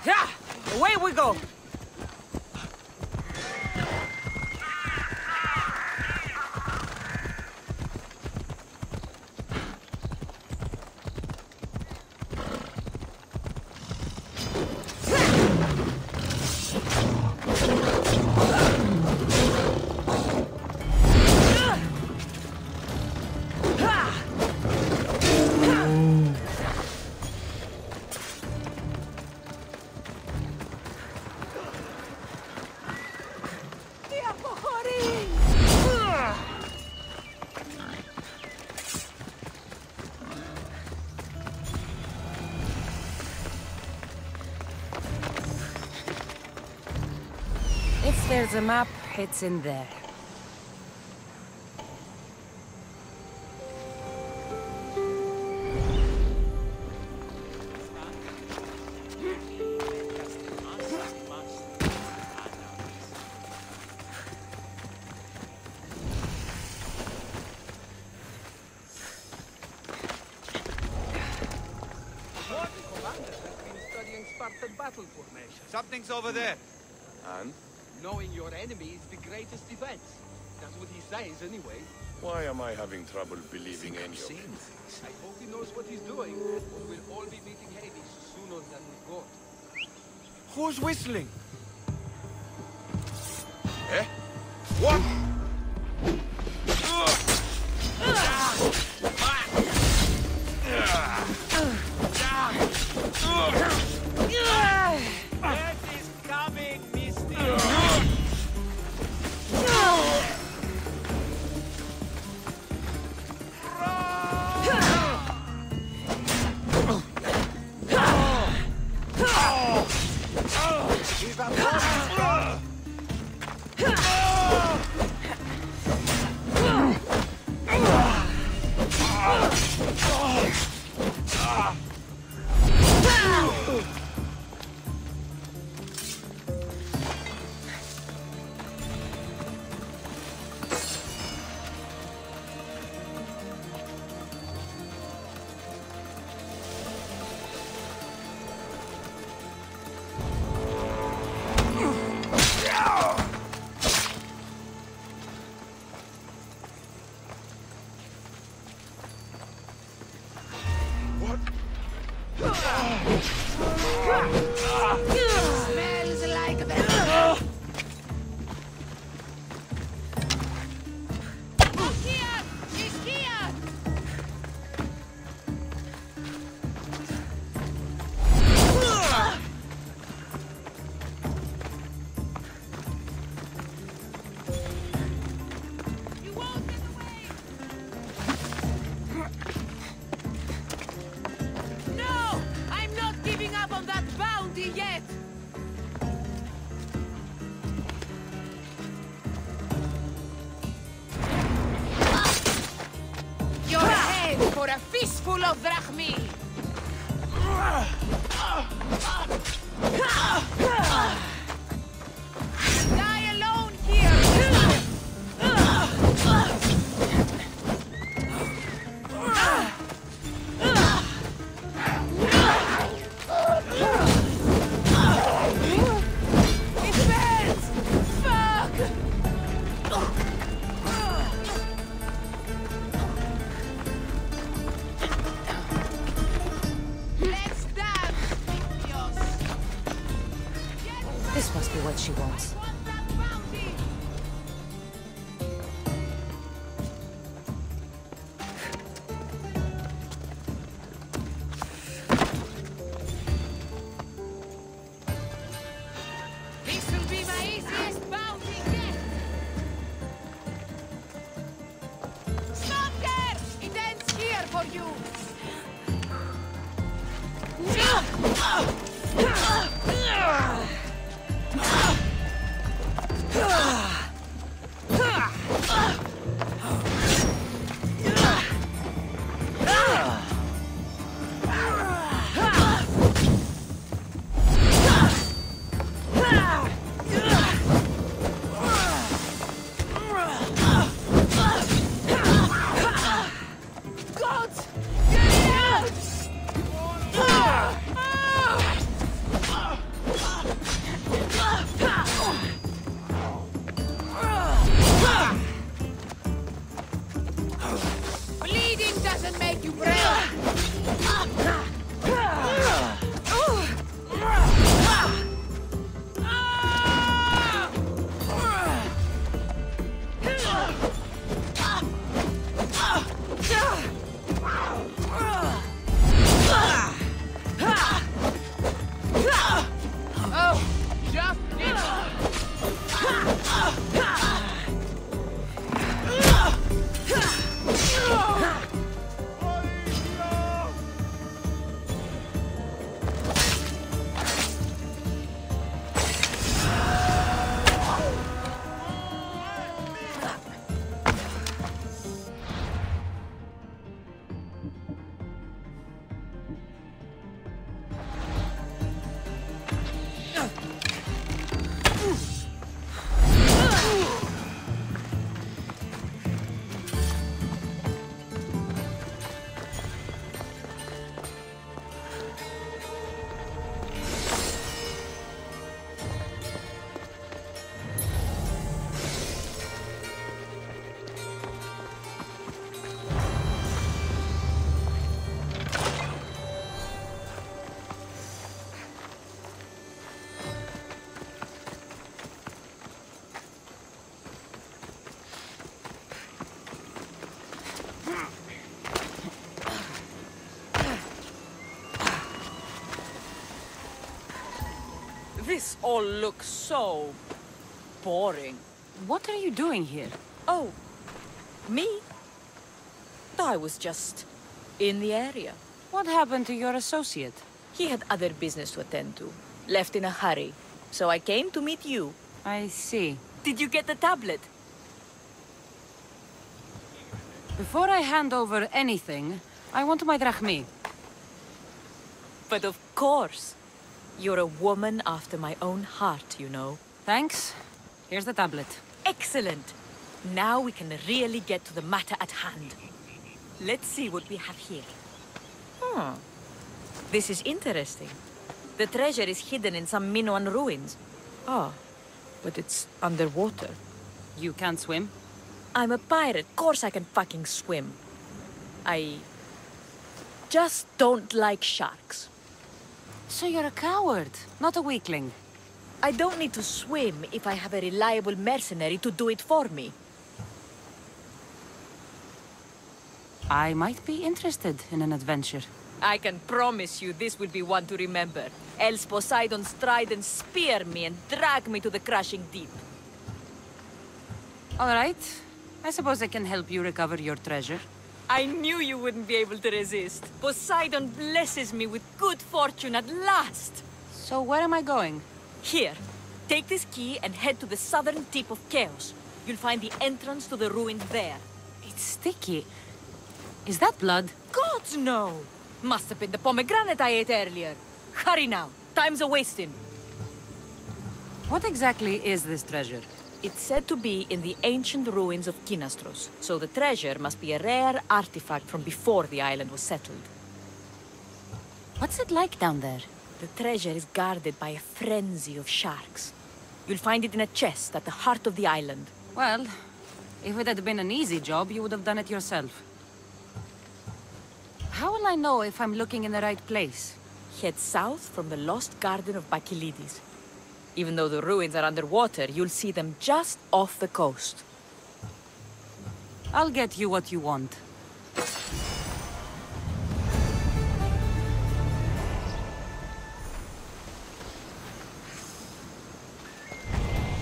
Yeah! Away we go! If there's a map, it's in there.
Something's over there.
And?
Knowing your enemy is the greatest defense. That's what he says, anyway.
Why am I having trouble believing any of it?
I hope he knows what he's doing, or we'll all be meeting Hades sooner than we thought.
Who's whistling?
Eh? What?
Death is coming, Misty!
Smells like the...
Here! She's here! You won't get away! No! I'm not giving up on that bounty yet! Your head for a fistful of drachmi! Die alone It burns! Fuck! Let's dance, Nikios!
This must be what she wants.
This will be my easiest bounty yet! Stop there! It ends here for you! God! Get out! Bleeding doesn't make you brave! Oh, just
This all looks so boring. What are you doing here?
Oh, me? I was just in the area.
What happened to your associate?
He had other business to attend to. Left in a hurry. So I came to meet you.
I see.
Did you get the tablet?
Before I hand over anything, I want my drachmi.
But of course. You're a woman after my own heart, you know.
Thanks. Here's the tablet.
Excellent. Now we can really get to the matter at hand. Let's see what we have here. This is interesting. The treasure is hidden in some Minoan ruins. Oh, but it's underwater.
You can't swim?
I'm a pirate. Of course I can fucking swim. I just don't like sharks.
So you're a coward, not a weakling.
I don't need to swim if I have a reliable mercenary to do it for me.
I might be interested in an adventure.
I can promise you this will be one to remember. Else Poseidon's trident spear me and drag me to the crashing deep.
All right. I suppose I can help you recover your treasure.
I knew you wouldn't be able to resist. Poseidon blesses me with good fortune at last.
So where am I going?
Here. Take this key and head to the southern tip of Chaos. You'll find the entrance to the ruins there.
It's sticky. Is that blood?
Gods, no! Must have been the pomegranate I ate earlier. Hurry now. Time's a-wasting.
What exactly is this treasure?
It's said to be in the ancient ruins of Kinastros, so the treasure must be a rare artifact from before the island was settled.
What's it like down there?
The treasure is guarded by a frenzy of sharks. You'll find it in a chest at the heart of the island.
Well, if it had been an easy job, you would have done it yourself. How will I know if I'm looking in the right place?
Head south from the lost garden of Bacchylides. Even though the ruins are underwater, you'll see them just off the coast.
I'll get you what you want.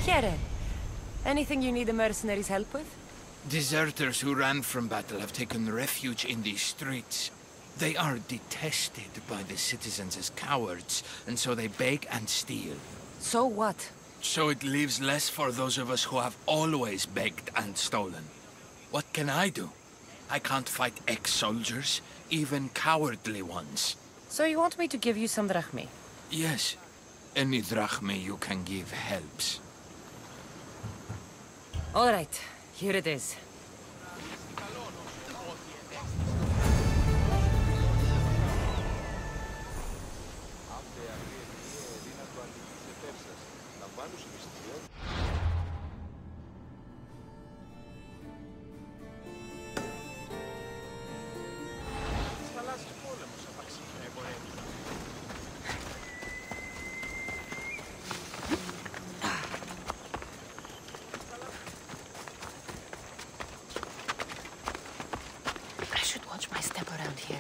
Here. Anything you need a mercenary's help with?
Deserters who ran from battle have taken refuge in these streets. They are detested by the citizens as cowards, and so they beg and steal.
So what?
So it leaves less for those of us who have always begged and stolen. What can I do? I can't fight ex-soldiers, even cowardly ones.
So you want me to give you some drachmae?
Yes. Any drachmae you can give helps.
All right. Here it is.
Watch my step around here.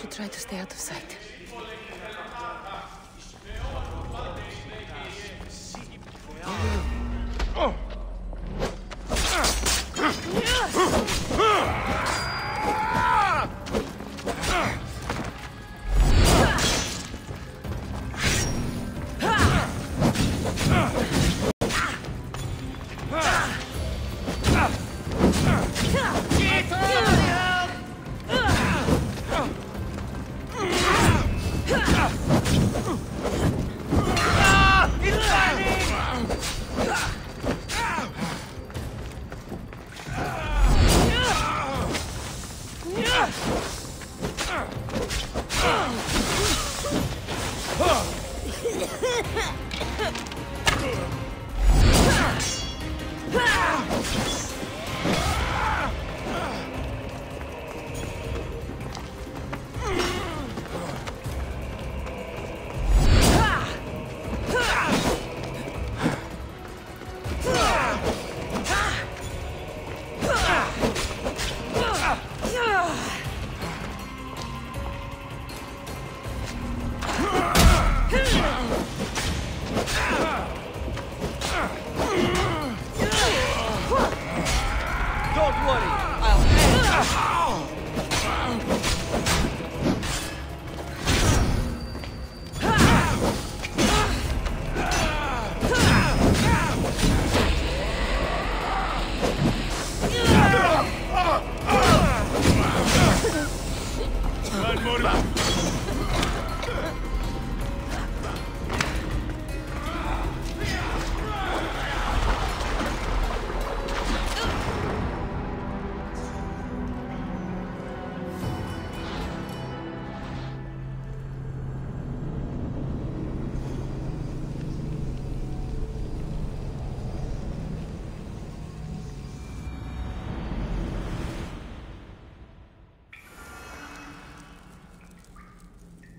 should try to stay out of sight.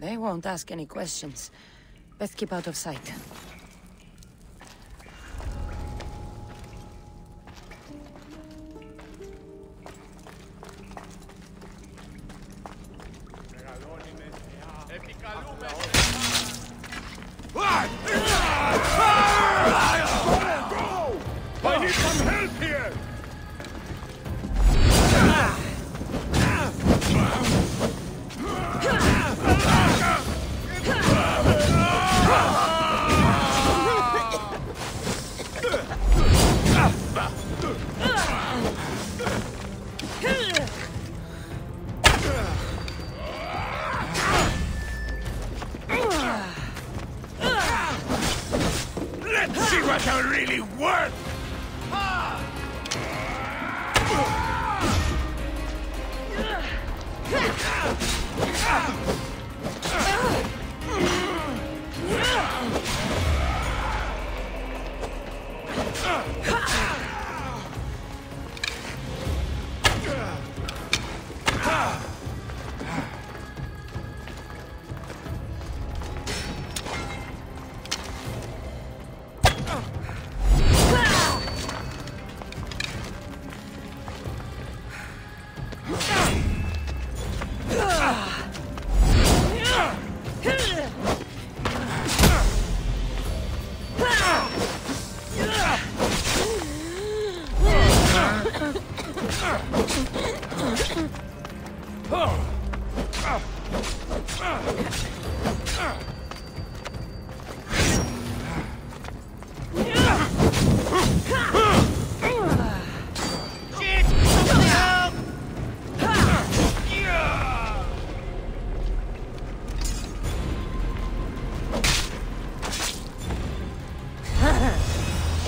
They won't ask any questions. Best keep out of sight.
I need some help here! Let's see what I'm really worth!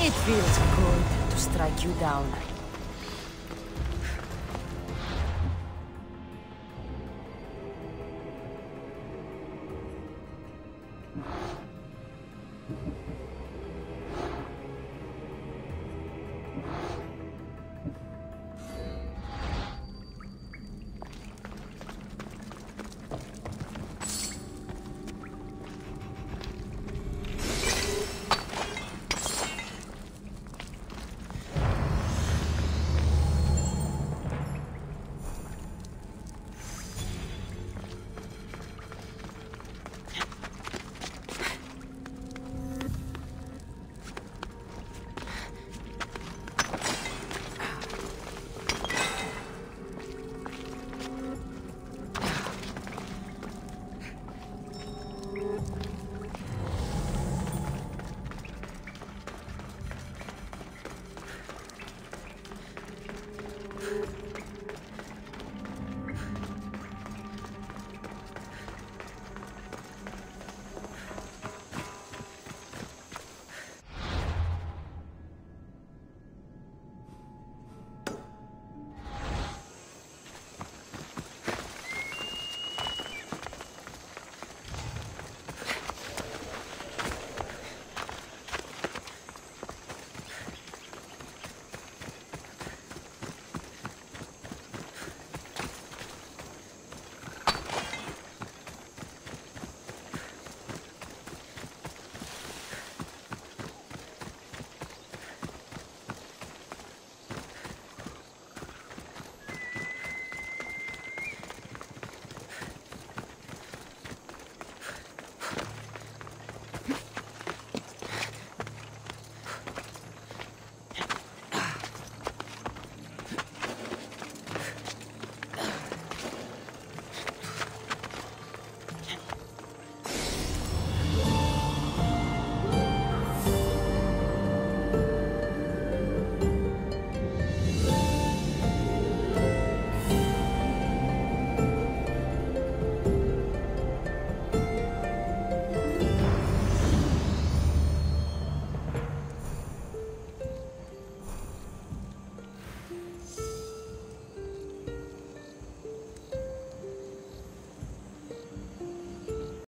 It feels good to strike you down.